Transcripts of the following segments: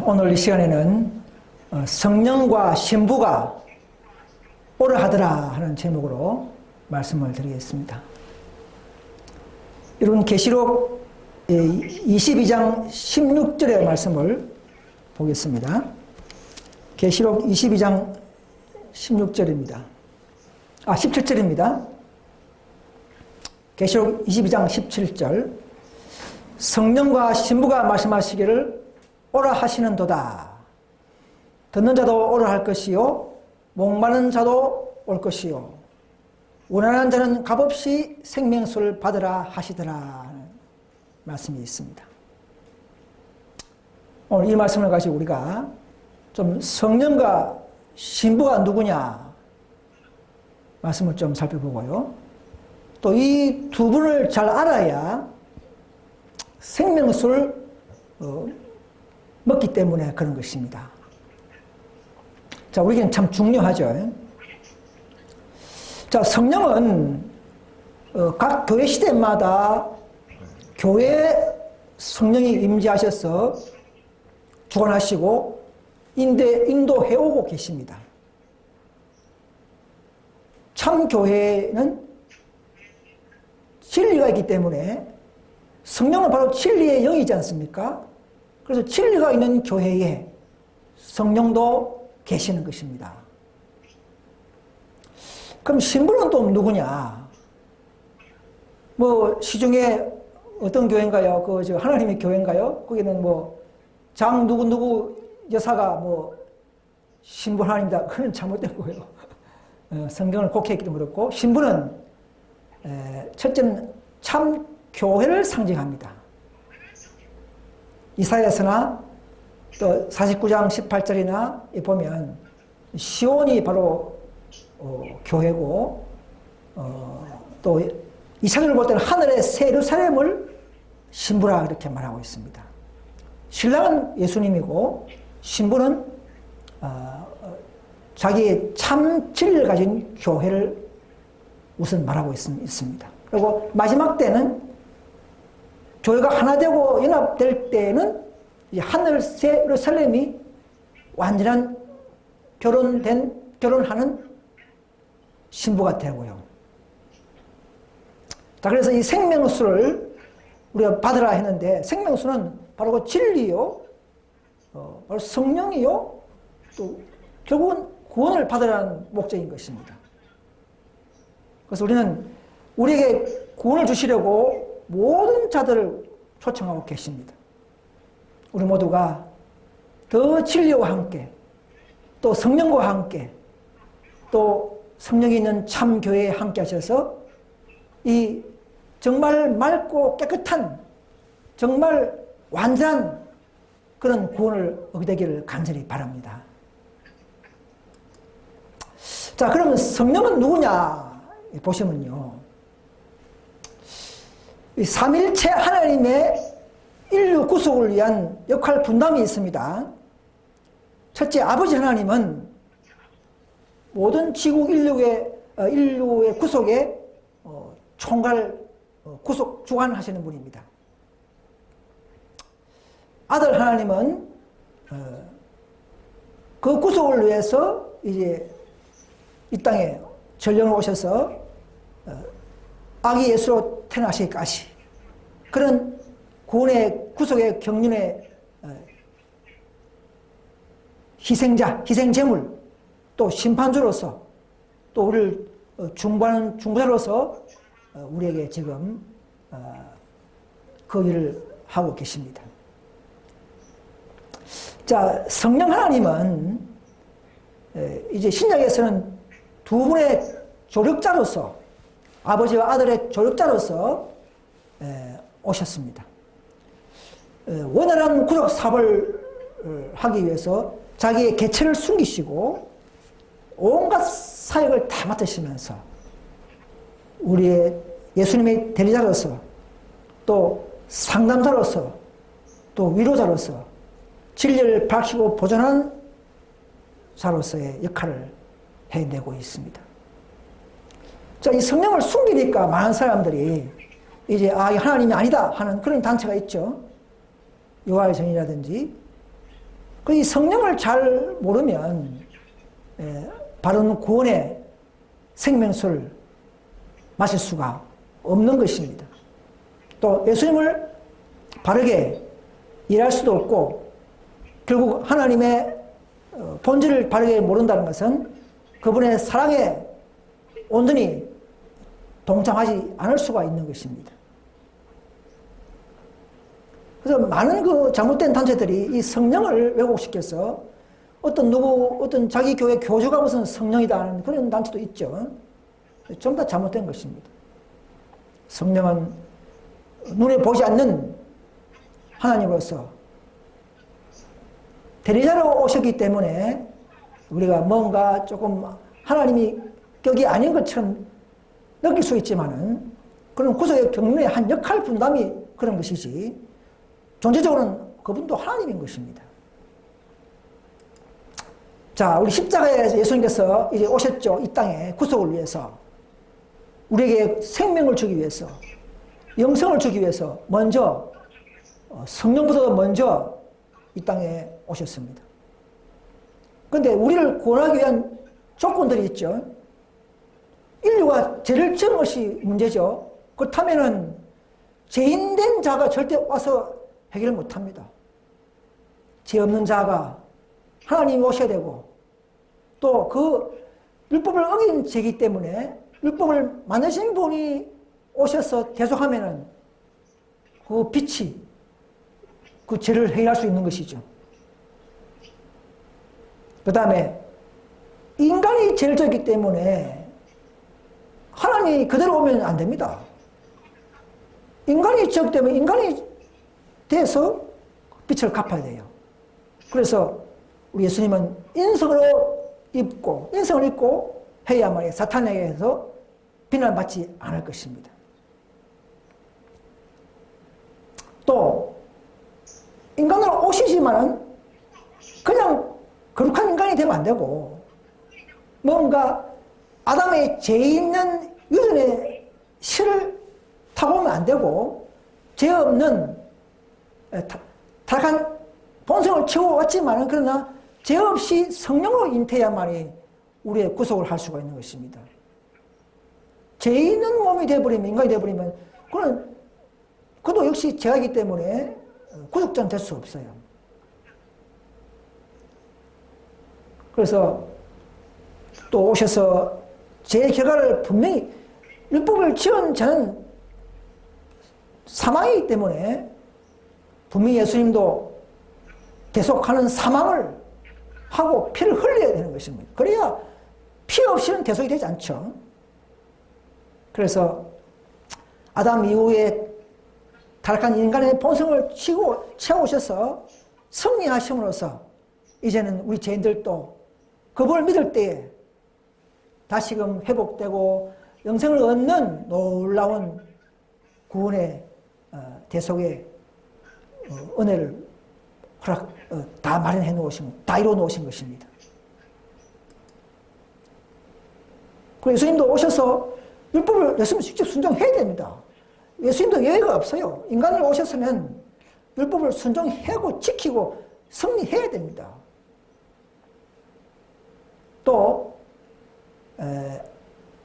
오늘 이 시간에는 성령과 신부가 오라 하더라 하는 제목으로 말씀을 드리겠습니다. 여러분 계시록 22장 16절의 말씀을 보겠습니다. 계시록 22장 16절입니다. 17절입니다. 계시록 22장 17절. 성령과 신부가 말씀하시기를 오라 하시는도다. 듣는 자도 오라 할 것이요 목마른 자도 올 것이요 원하는 자는 값없이 생명수를 받으라 하시더라 하는 말씀이 있습니다. 오늘 이 말씀을 가지고 우리가 좀 성령과 신부가 누구냐 말씀을 좀 살펴보고요. 또 이 두 분을 잘 알아야 생명수를 먹기 때문에 그런 것입니다. 자, 우리에겐 참 중요하죠. 자, 성령은 각 교회 시대마다 교회에 성령이 임재하셔서 주관하시고 인도해오고 계십니다. 참 교회는 진리가 있기 때문에 성령은 바로 진리의 영이지 않습니까? 그래서 진리가 있는 교회에 성령도 계시는 것입니다. 그럼 신부는 또 누구냐? 뭐 시중에 어떤 교회인가요? 하나님의 교회인가요? 거기는 장 누구 여사가 신부 하나님이다. 그건 잘못된 거예요. 성경을 곡해했기 때문에 그렇고, 신부는 첫째는 참 교회를 상징합니다. 이사야서나 또 49장 18절이나 보면 시온이 바로 교회고, 또 2차적으로 볼 때는 하늘의 새 예루살렘을 신부라 이렇게 말하고 있습니다. 신랑은 예수님이고 신부는 자기의 참 진리를 가진 교회를 우선 말하고 있습니다. 그리고 마지막 때는 교회가 하나 되고 연합될 때는 하늘 새 예루살렘이 완전한 결혼하는 신부가 되고요. 자, 그래서 이 생명수를 우리가 받으라 했는데, 생명수는 바로 그 진리요, 바로 성령이요, 또 결국은 구원을 받으라는 목적인 것입니다. 그래서 우리는 우리에게 구원을 주시려고 모든 자들을 초청하고 계십니다. 우리 모두가 더 진리와 함께, 또 성령과 함께, 또 성령이 있는 참 교회에 함께 하셔서 이 정말 맑고 깨끗한, 정말 완전한 그런 구원을 얻게 되기를 간절히 바랍니다. 자, 그러면 성령은 누구냐 보시면요, 이 삼일체 하나님의 인류 구속을 위한 역할 분담이 있습니다. 첫째, 아버지 하나님은 모든 지구 인류의 구속에 구속 주관하시는 분입니다. 아들 하나님은 그 구속을 위해서 이제 이 땅에 전령을 오셔서 아기 예수로 태어나시기까지 그런 구원의 구속의 경륜의 희생자, 희생제물, 또 심판주로서, 또 우리를 중보하는 중보자로서 우리에게 지금 그 일을 하고 계십니다. 자, 성령 하나님은 이제 신약에서는 두 분의 조력자로서, 아버지와 아들의 조력자로서 오셨습니다. 원활한 구속 사업을 하기 위해서 자기의 개체를 숨기시고 온갖 사역을 다 맡으시면서 우리의 예수님의 대리자로서, 또 상담자로서, 또 위로자로서 진리를 밝히고 보존하는 자로서의 역할을 해내고 있습니다. 자, 이 성령을 숨기니까 많은 사람들이 이제 하나님이 아니다 하는 그런 단체가 있죠. 요한의 전이라든지 그 이 성령을 잘 모르면 바른 구원의 생명수를 마실 수가 없는 것입니다. 또 예수님을 바르게 이해할 수도 없고 결국 하나님의 본질을 바르게 모른다는 것은 그분의 사랑에 온전히 동참하지 않을 수가 있는 것입니다. 그래서 많은 그 잘못된 단체들이 이 성령을 왜곡시켜서 어떤 자기 교회 교주가 무슨 성령이다 하는 그런 단체도 있죠. 전부 다 잘못된 것입니다. 성령은 눈에 보지 않는 하나님으로서 대리자로 오셨기 때문에 우리가 뭔가 조금 하나님이 격이 아닌 것처럼 느낄 수 있지만은 그런 구속의 경륜의 한 역할 분담이 그런 것이지 존재적으로는 그분도 하나님인 것입니다. 자, 우리 십자가에 예수님께서 이제 오셨죠. 이 땅에 구속을 위해서 우리에게 생명을 주기 위해서 영생을 주기 위해서 먼저 성령보다 먼저 이 땅에 오셨습니다. 그런데 우리를 구원하기 위한 조건들이 있죠. 인류가 죄를 지은 것이 문제죠. 그렇다면은 죄인된 자가 절대 와서 해결을 못합니다. 죄 없는 자가 하나님이 오셔야 되고 또 그 율법을 어긴 죄이기 때문에 율법을 만드신 분이 오셔서 대속하면은 그 빛이 그 죄를 해결할 수 있는 것이죠. 그 다음에 인간이 죄를 졌기 때문에 하나님이 그대로 오면 안 됩니다. 인간이 지었기 때문에 인간이 돼서 빛을 갚아야 돼요. 그래서 우리 예수님은 인성을 입고 해야만 사탄에게서 비난받지 않을 것입니다. 또 인간으로 오시지만은 그냥 거룩한 인간이 되면 안 되고 뭔가 아담의 죄 있는 유전의 실을 타보면 안 되고 죄 없는 타락한 본성을 채워왔지만은 그러나 죄 없이 성령으로 잉태해야만이 우리의 구속을 할 수가 있는 것입니다. 죄 있는 몸이 되어버리면 인간이 되어버리면 그도 역시 죄이기 때문에 구속자는 될 수 없어요. 그래서 또 오셔서 죄의 결과를 분명히 율법을 지은 자는 사망이기 때문에 분명히 예수님도 대속하는 사망을 하고 피를 흘려야 되는 것입니다. 그래야 피 없이는 대속이 되지 않죠. 그래서 아담 이후에 타락한 인간의 본성을 채우셔서 승리하심으로써 이제는 우리 죄인들도 그분을 믿을 때에 다시금 회복되고 영생을 얻는 놀라운 구원의 대속의 은혜를 다 마련해 놓으신, 다 이루어 놓으신 것입니다. 그리고 예수님도 오셔서 율법을 예수님 직접 순종해야 됩니다. 예수님도 예외가 없어요. 인간으로 오셨으면 율법을 순종하고 지키고 승리해야 됩니다. 또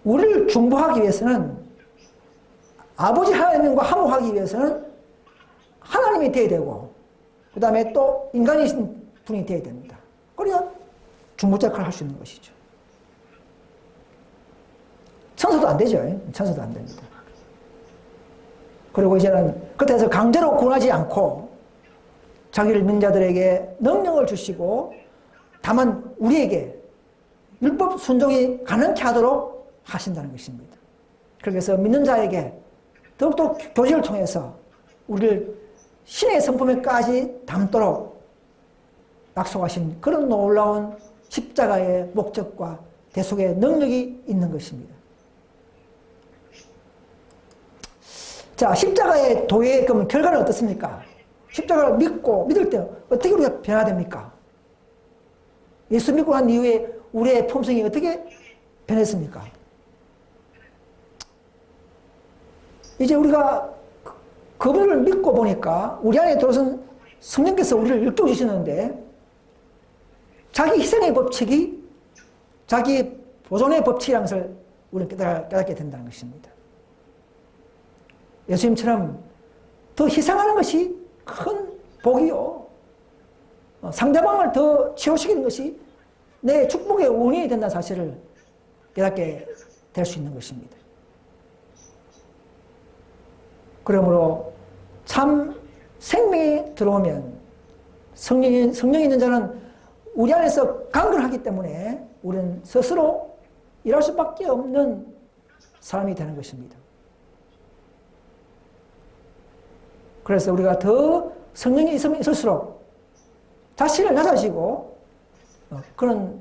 우리를 중보하기 위해서는 아버지 하나님과 화목하기 위해서는 하나님이 되어야 되고 그 다음에 또 인간이신 분이 되어야 됩니다. 그래야 중보자 역할을 할 수 있는 것이죠. 천사도 안 되죠. 천사도 안 됩니다. 그리고 이제는 그때서 강제로 구원하지 않고 자기를 믿는 자들에게 능력을 주시고 다만 우리에게 율법 순종이 가능케 하도록 하신다는 것입니다. 그래서 믿는 자에게 더욱더 교제를 통해서 우리를 신의 성품에까지 담도록 약속하신 그런 놀라운 십자가의 목적과 대속의 능력이 있는 것입니다. 자, 십자가의 도의 그러면 결과는 어떻습니까? 십자가를 믿을 때 어떻게 우리가 변화됩니까? 예수 믿고 난 이후에 우리의 품성이 어떻게 변했습니까? 이제 우리가 그분을 믿고 보니까 우리 안에 들어선 성령께서 우리를 일깨워주시는데 자기 희생의 법칙이 자기 보존의 법칙이라는 것을 우리는 깨닫게 된다는 것입니다. 예수님처럼 더 희생하는 것이 큰 복이요. 상대방을 더 치유시키는 것이 내 축복의 원인이 된다는 사실을 깨닫게 될 수 있는 것입니다. 그러므로 참 생명이 들어오면 성령이 있는 자는 우리 안에서 강건하기 때문에 우리는 스스로 일할 수밖에 없는 사람이 되는 것입니다. 그래서 우리가 더 성령이 있으면 있을수록 자신을 낮아지고 그런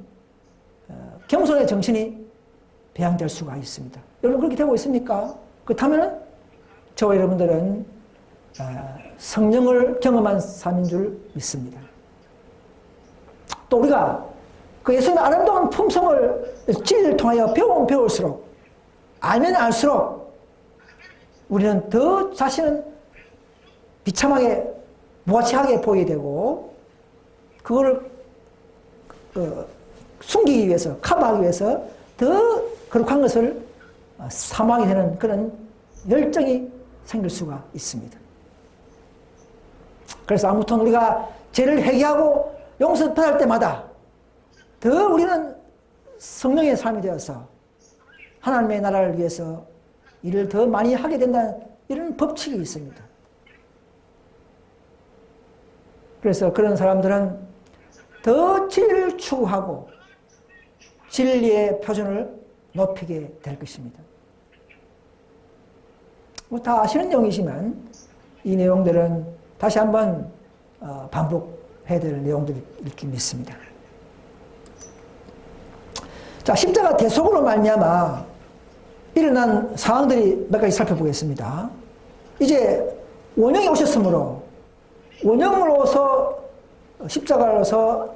겸손의 정신이 배양될 수가 있습니다. 여러분 그렇게 되고 있습니까? 그렇다면 저와 여러분들은 성령을 경험한 삶인 줄 믿습니다. 또 우리가 그 예수님의 아름다운 품성을 진리를 통하여 배우면 배울수록 알면 알수록 우리는 더 자신은 비참하게 무가치하게 보이게 되고 그거를 숨기기 위해서 커버하기 위해서 더 거룩한 것을 사모하게 되는 그런 열정이 생길 수가 있습니다. 그래서 아무튼 우리가 죄를 회개하고 용서받을 때마다 더 우리는 성령의 삶이 되어서 하나님의 나라를 위해서 일을 더 많이 하게 된다는 이런 법칙이 있습니다. 그래서 그런 사람들은 더 진리를 추구하고 진리의 표준을 높이게 될 것입니다. 뭐 다 아시는 내용이지만 이 내용들은 다시 한번 반복해야 될 내용들일 줄 믿습니다. 자, 십자가 대속으로 말미암아 일어난 상황들이 몇 가지 살펴보겠습니다. 이제 원형이 오셨으므로 원형으로서 십자가로서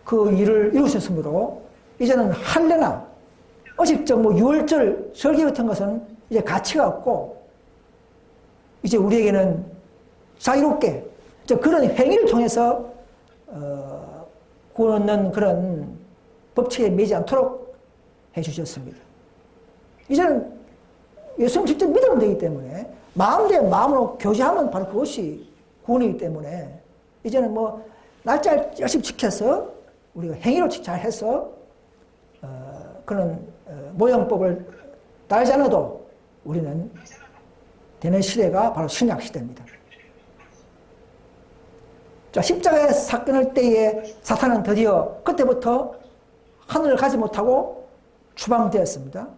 그 일을 이루셨으므로 이제는 할례나 어식적 유월절 절기 같은 것은 이제 가치가 없고 이제 우리에게는 자유롭게 그런 행위를 통해서 구원하는 그런 법칙에 매지 않도록 해주셨습니다. 이제는 예수님 직접 믿으면 되기 때문에 마음 대 마음으로 교제하면 바로 그것이 구원이기 때문에 이제는 날짜를 열심히 지켜서 우리가 행위로 잘해서 그런 모형법을 따르지 않아도 우리는 되는 시대가 바로 신약 시대입니다. 자, 십자가의 사건을 때에 사탄은 드디어 그때부터 하늘을 가지 못하고 추방되었습니다.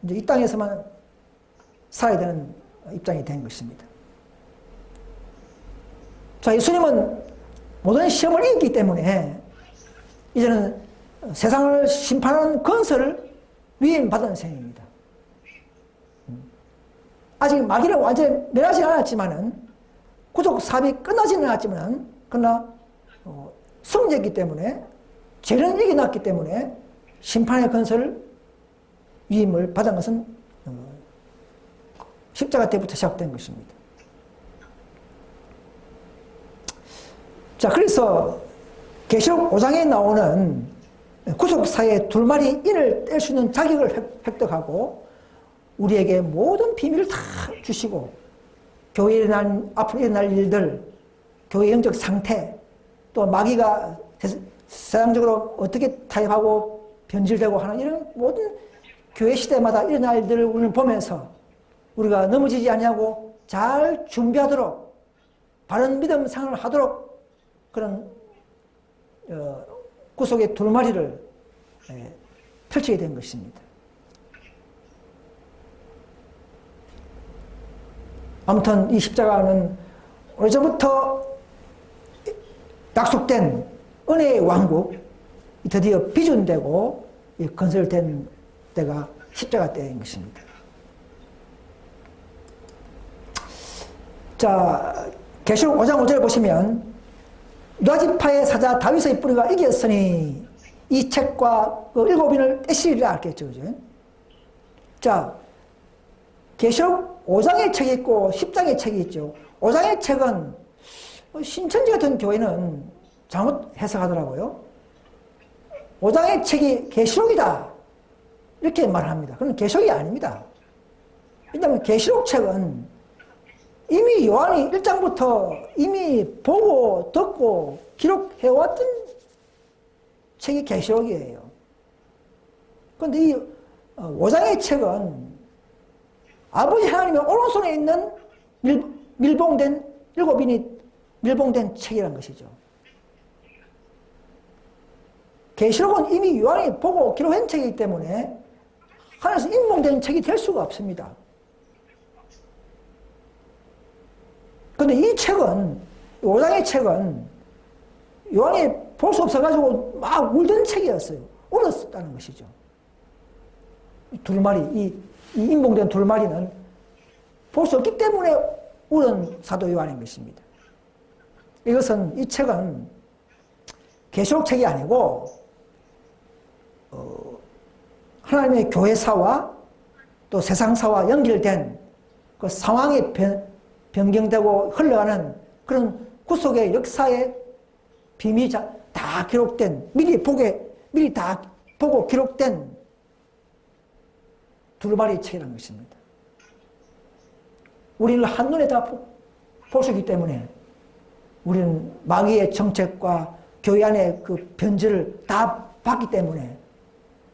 이제 이 땅에서만 살아야 되는 입장이 된 것입니다. 자, 예수님은 모든 시험을 이겼기 때문에 이제는 세상을 심판하는 건설을 위임받은 셈입니다. 아직 마귀를 완전히 멸하지 않았지만은 구속 사업이 끝나지는 않았지만 그러나 승리했기 때문에 죄는 이겨놨기 때문에 심판의 건설 위임을 받은 것은 십자가 때부터 시작된 것입니다. 자, 그래서 계시록 5장에 나오는 구속사의 둘만이 인을 뗄 수 있는 자격을 획득하고 우리에게 모든 비밀을 다 주시고 교회에 일어난 앞으로 일어날 일들, 교회의 영적 상태, 또 마귀가 세상적으로 어떻게 타협하고 변질되고 하는 이런 모든 교회 시대마다 일어날 일들을 우리는 보면서 우리가 넘어지지 아니하고 잘 준비하도록 바른 믿음 생활을 하도록 그런 구속의 둘마리를 펼치게 된 것입니다. 아무튼 이 십자가는 오래전부터 약속된 은혜의 왕국 드디어 비준되고 건설된 때가 십자가 때인 것입니다. 자, 계시록 5장 5절에 보시면 유다지파의 사자 다윗의 뿌리가 이겼으니 이 책과 그 7인을 떼시리라 했겠죠. 그죠? 자, 계시록 5장의 책이 있고 10장의 책이 있죠. 5장의 책은 신천지 같은 교회는 잘못 해석하더라고요. 5장의 책이 계시록이다. 이렇게 말합니다. 그건 계시록이 아닙니다. 왜냐하면 계시록 책은 이미 요한이 1장부터 이미 보고 듣고 기록해왔던 책이 계시록이에요. 그런데 이 5장의 책은 아버지 하나님의 오른손에 있는 밀봉된, 7인이 밀봉된 책이란 것이죠. 계시록은 이미 요한이 보고 기록한 책이기 때문에 하나님께서 인봉된 책이 될 수가 없습니다. 그런데 이 책은, 5장의 책은 요한이 볼 수 없어가지고 막 울던 책이었어요. 울었다는 것이죠. 이 두루마리, 이 인봉된 두루마리는 볼 수 없기 때문에 울은 사도 요한인 것입니다. 이것은, 이 책은 계시록 책이 아니고 하나님의 교회사와 또 세상사와 연결된 그 상황이 변경되고 흘러가는 그런 구속의 역사의 비밀이 다 기록된, 미리 다 보고 기록된 두루마리 책이라는 것입니다. 우리는 한눈에 다 볼 수 있기 때문에 우리는 마귀의 정책과 교회 안의 그 변질을 다 봤기 때문에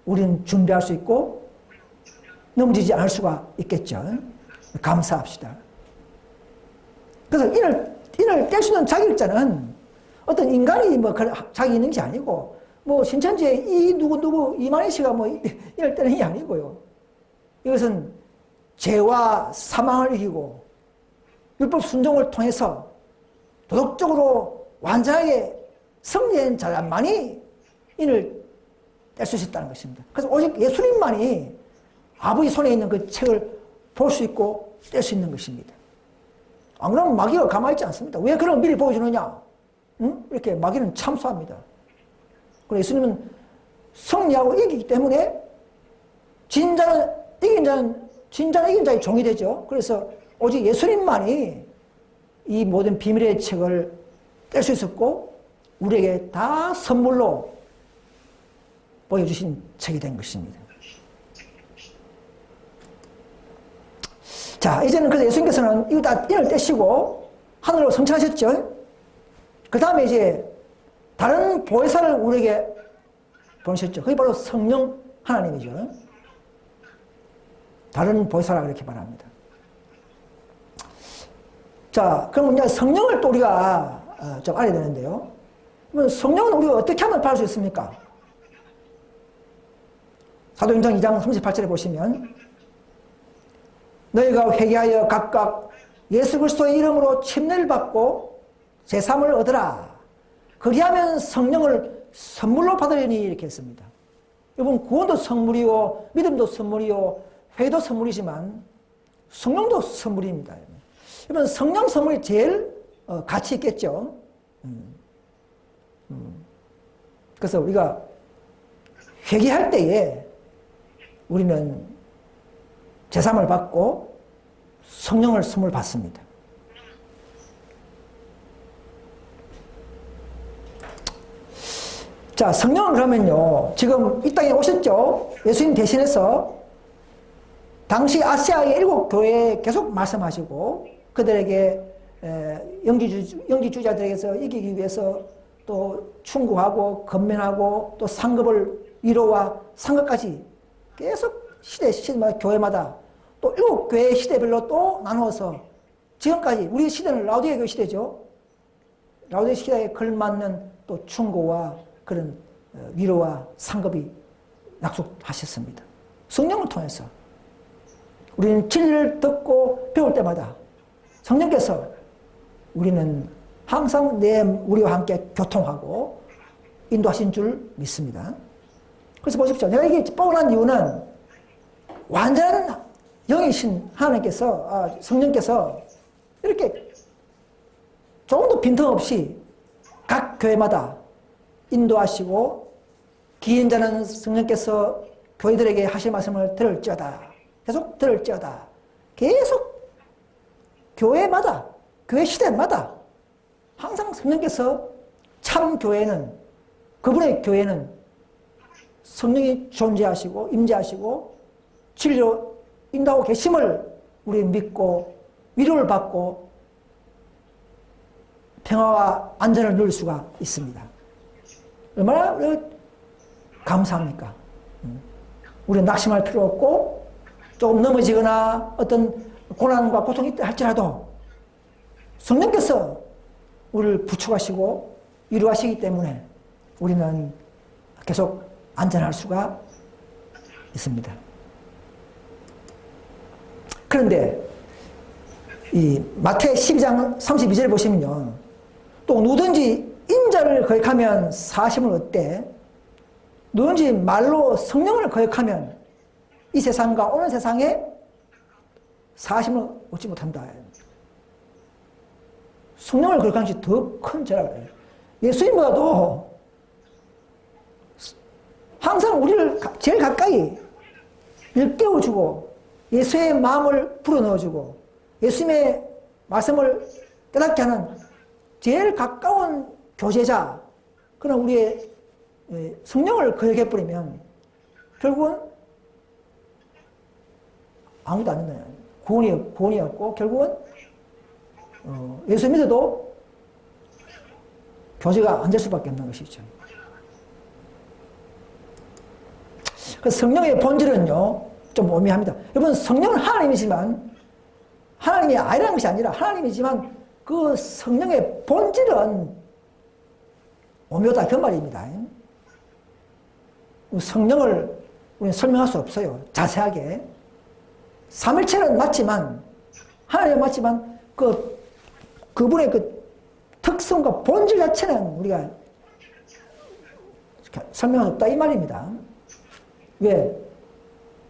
우리는 준비할 수 있고 넘어지지 않을 수가 있겠죠. 감사합시다. 그래서 인을 뗄 수 있는 자격자는 어떤 인간이 뭐 자기 있는 게 아니고 뭐 신천지에 이 누구 이만희 씨가 뭐 인을 떼는 게 아니고요. 이것은 죄와 사망을 이기고 율법 순종을 통해서 도덕적으로 완전하게 승리한 자만이 인을 뗄 수 있다는 것입니다. 그래서 오직 예수님만이 아버지 손에 있는 그 책을 볼 수 있고 뗄 수 있는 것입니다. 안 그러면 마귀가 가만히 있지 않습니다. 왜 그런 걸 미리 보여주느냐? 응? 이렇게 마귀는 참수합니다. 그리고 예수님은 승리하고 이기기 때문에 진자는 이긴 자의 종이 되죠. 그래서 오직 예수님만이 이 모든 비밀의 책을 뗄 수 있었고 우리에게 다 선물로 보여주신 책이 된 것입니다. 자, 이제는 그래서 예수님께서는 이거 다 인을 떼시고 하늘로 승천하셨죠. 그 다음에 이제 다른 보혜사를 우리에게 보내셨죠. 그게 바로 성령 하나님이죠. 다른 보혜사라고 이렇게 말합니다. 자, 그럼 이제 성령을 또 우리가 좀 알아야 되는데요. 그러면 성령은 우리가 어떻게 하면 받을 수 있습니까? 사도행전 2장 38절에 보시면 너희가 회개하여 각각 예수 그리스도의 이름으로 침례를 받고 제3을 얻으라. 그리하면 성령을 선물로 받으려니 이렇게 했습니다. 여러분 구원도 선물이요 믿음도 선물이요 회개도 선물이지만 성령도 선물입니다. 여러분 성령 선물이 제일 가치 있겠죠. 그래서 우리가 회개할 때에 우리는 제3을 받고 성령을 선물 받습니다. 자, 성령은 그러면요, 지금 이 땅에 오셨죠? 예수님 대신해서 당시 아시아의 7교회에 계속 말씀하시고 그들에게 영지주의자들에게서 이기기 위해서 또 충고하고 건면하고 또 상급을 위로와 상급까지 계속 시대마다 교회마다 또 7교회 시대별로 또 나누어서 지금까지 우리 시대는 라오디게 교회 시대죠. 라오디게 시대에 걸맞는 또 충고와 그런 위로와 상급이 약속하셨습니다. 성령을 통해서 우리는 진리를 듣고 배울 때마다 성령께서 우리는 항상 우리와 함께 교통하고 인도하신 줄 믿습니다. 그래서 보십시오. 내가 이게 뻔한 이유는 완전한 영이신 하나님께서, 성령께서 이렇게 조금도 빈틈없이 각 교회마다 인도하시고 기인자는 성령께서 교회들에게 하실 말씀을 들을지어다. 계속 들을지어다. 계속 교회마다, 교회 시대마다 항상 성령께서 참 교회는, 그분의 교회는 성령이 존재하시고 임재하시고 진리로 인도하고 계심을 우리 믿고 위로를 받고 평화와 안전을 누릴 수가 있습니다. 얼마나 감사합니까? 우리는 낙심할 필요 없고 조금 넘어지거나 어떤 고난과 고통이 있다 할지라도 성령께서 우리를 부축하시고 위로하시기 때문에 우리는 계속 안전할 수가 있습니다. 그런데 이 마태 12장 32절 보시면요. 또 누구든지 인자를 거역하면 사심을 얻되 누구든지 말로 성령을 거역하면 이 세상과 오는 세상에 사심을 얻지 못한다. 성령을 거역하는 것이 더 큰 죄라고 해요. 예수님보다도 항상 우리를 제일 가까이 일깨워주고 예수의 마음을 불어넣어주고 예수님의 말씀을 깨닫게 하는 제일 가까운 교제자, 그러나 우리의 성령을 거역해버리면 결국은 아무도 안 된다. 구원이 없고 결국은 예수 믿어도 교제가 안 될 수밖에 없는 것이죠. 그 성령의 본질은요, 좀 오묘합니다. 여러분, 성령은 하나님이지만, 하나님이 아니라는 것이 아니라 하나님이지만 그 성령의 본질은 오묘다, 그 말입니다. 성령을 우리는 설명할 수 없어요. 자세하게. 삼일체는 맞지만, 하나님은 맞지만, 그분의 그 특성과 본질 자체는 우리가 설명할 수 없다, 이 말입니다. 왜?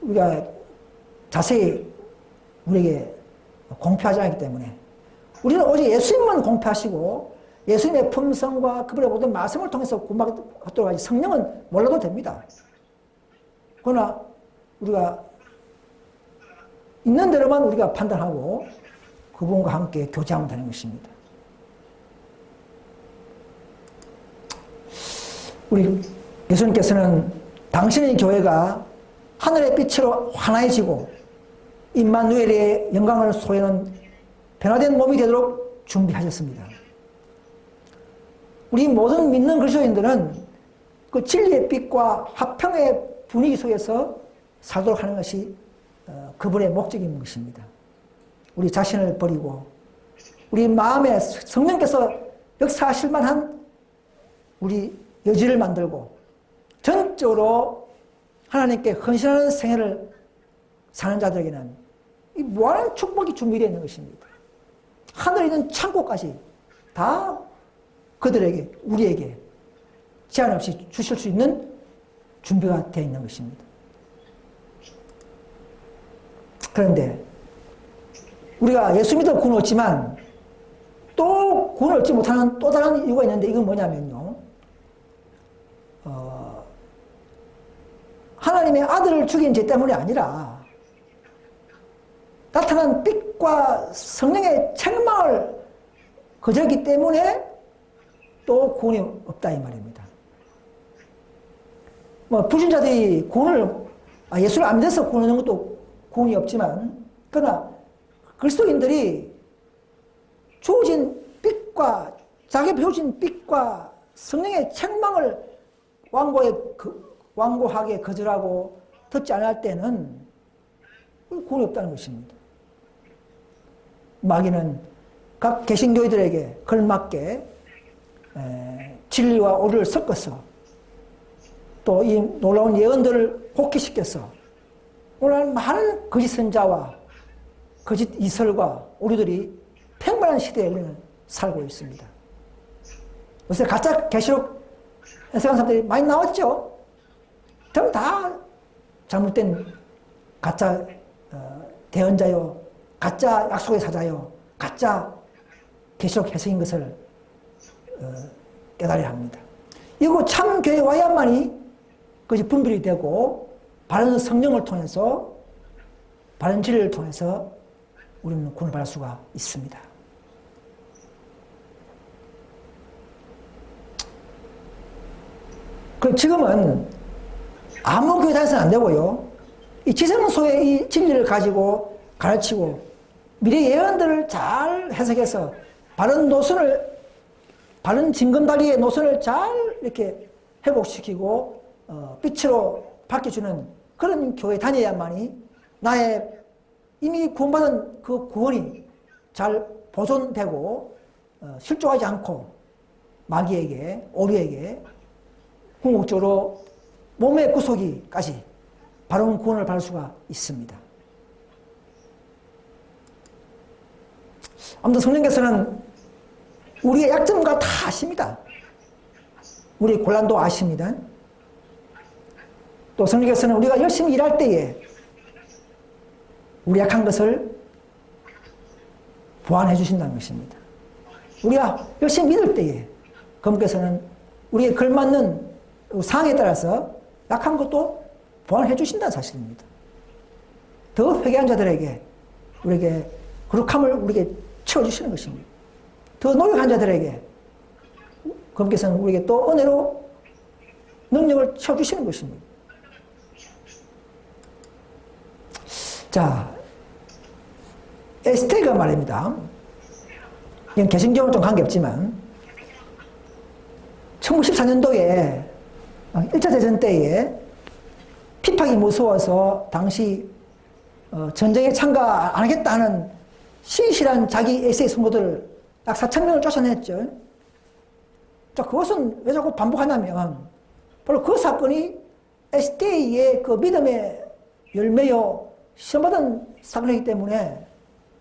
우리가 자세히 우리에게 공표하지 않기 때문에. 우리는 오직 예수님만 공표하시고 예수님의 품성과 그분의 모든 말씀을 통해서 공부하도록 하지 성령은 몰라도 됩니다. 그러나 우리가 있는 대로만 우리가 판단하고 그분과 함께 교제하면 되는 것입니다. 우리 예수님께서는 당신의 교회가 하늘의 빛으로 환해지고 임마누엘의 영광을 소유하는 변화된 몸이 되도록 준비하셨습니다. 우리 모든 믿는 그리스도인들은 그 진리의 빛과 화평의 분위기 속에서 살도록 하는 것이 그분의 목적인 것입니다. 우리 자신을 버리고 우리 마음에 성령께서 역사하실 만한 우리 여지를 만들고 전적으로 하나님께 헌신하는 생애를 사는 자들에게는 이 무한한 축복이 준비되어 있는 것입니다. 하늘에 있는 창고까지 다 그들에게, 우리에게 제한 없이 주실 수 있는 준비가 되어 있는 것입니다. 그런데 우리가 예수 믿어 구원 얻지만 또 구원 얻지 못하는 또 다른 이유가 있는데 이건 뭐냐면요. 하나님의 아들을 죽인 죄 때문이 아니라 나타난 빛과 성령의 책망을 거절했기 때문에 또 구원이 없다 이 말입니다. 불신자들이 예수를 안 믿어서 구원 얻는 것도 구원이 없지만 그러나 그리스도인들이 주어진 빛과 자기 주어진 빛과 성령의 책망을 완고하게 거절하고 듣지 않을 때는 구원이 없다는 것입니다. 마귀는 각 개신교회들에게 걸맞게 진리와 오류를 섞어서 또 이 놀라운 예언들을 혹기시켜서 오늘 많은 거짓 선자와 거짓 이설과 오류들이 팽만한 시대에 우리는 살고 있습니다. 요새 가짜 계시록 해석하는 사람들이 많이 나왔죠. 전부 다 잘못된 가짜 대언자요, 가짜 약속의 사자요, 가짜 계시록 해석인 것을 깨달아야 합니다. 이거 참 교회에 와야만이 그것이 분별이 되고 바른 성령을 통해서 바른 진리를 통해서 우리는 구원을 받을 수가 있습니다. 지금은 아무 교회 다녀서는 안 되고요. 이 지성소의 이 진리를 가지고 가르치고 미래 예언들을 잘 해석해서 바른 노선을, 바른 징검다리의 노선을 잘 이렇게 회복시키고 빛으로 바뀌어주는 그런 교회 다녀야만이 나의 이미 구원받은 그 구원이 잘 보존되고 실종하지 않고 마귀에게, 오류에게 궁극적으로 몸의 구속이까지 바른 구원을 받을 수가 있습니다. 아무튼 성령께서는 우리의 약점과 다 아십니다. 우리의 곤란도 아십니다. 또 성령께서는 우리가 열심히 일할 때에 우리 약한 것을 보완해 주신다는 것입니다. 우리가 열심히 믿을 때에 그분께서는 우리의 걸맞는 상황에 따라서 약한 것도 보완해 주신다는 사실입니다. 더 회개한 자들에게 우리에게 거룩함을 우리에게 채워주시는 것입니다. 더 노력한 자들에게 그분께서는 우리에게 또 은혜로 능력을 채워주시는 것입니다. 자, 에스테가 말입니다. 이건 개신교는 좀 관계없지만 1914년도에 1차 대전 때에 핍박이 무서워서 당시 전쟁에 참가 안 하겠다는 신실한 자기 에세이 성도들 약 4,000명을 쫓아냈죠. 자, 그것은 왜 자꾸 반복하냐면 바로 그 사건이 에스테의 그 믿음의 열매요 시험받은 사건이기 때문에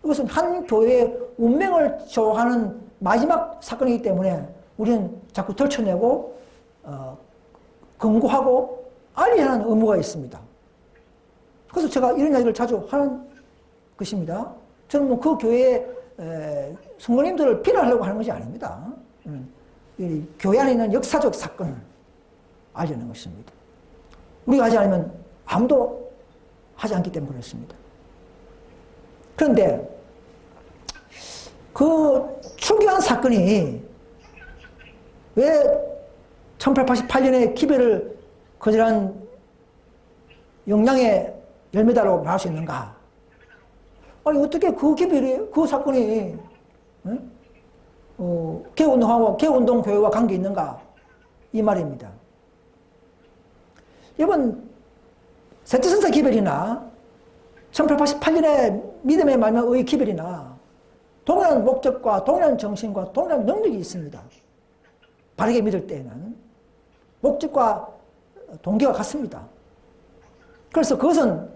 이것은 한 교회의 운명을 좌우하는 마지막 사건이기 때문에 우리는 자꾸 덜쳐내고 권고하고 알려야 하는 의무가 있습니다. 그래서 제가 이런 이야기를 자주 하는 것입니다. 저는 뭐 그 교회의 성도님들을 비난하려고 하는 것이 아닙니다. 이 교회 안에 있는 역사적 사건을 알려는 것입니다. 우리가 하지 않으면 아무도 하지 않기 때문에 그렇습니다. 그런데 그 추기한 사건이 왜 1888년에 기별을 거절한 영양의 열매다라고 말할 수 있는가? 아니, 어떻게 그 기별이, 그 사건이, 개운동하고, 개운동교회와 관계 있는가? 이 말입니다. 여러분, 셋째선사 기별이나 1888년에 믿음의 말씀의 기별이나 동일한 목적과 동일한 정신과 동일한 능력이 있습니다. 바르게 믿을 때에는 목적과 동기가 같습니다. 그래서 그것은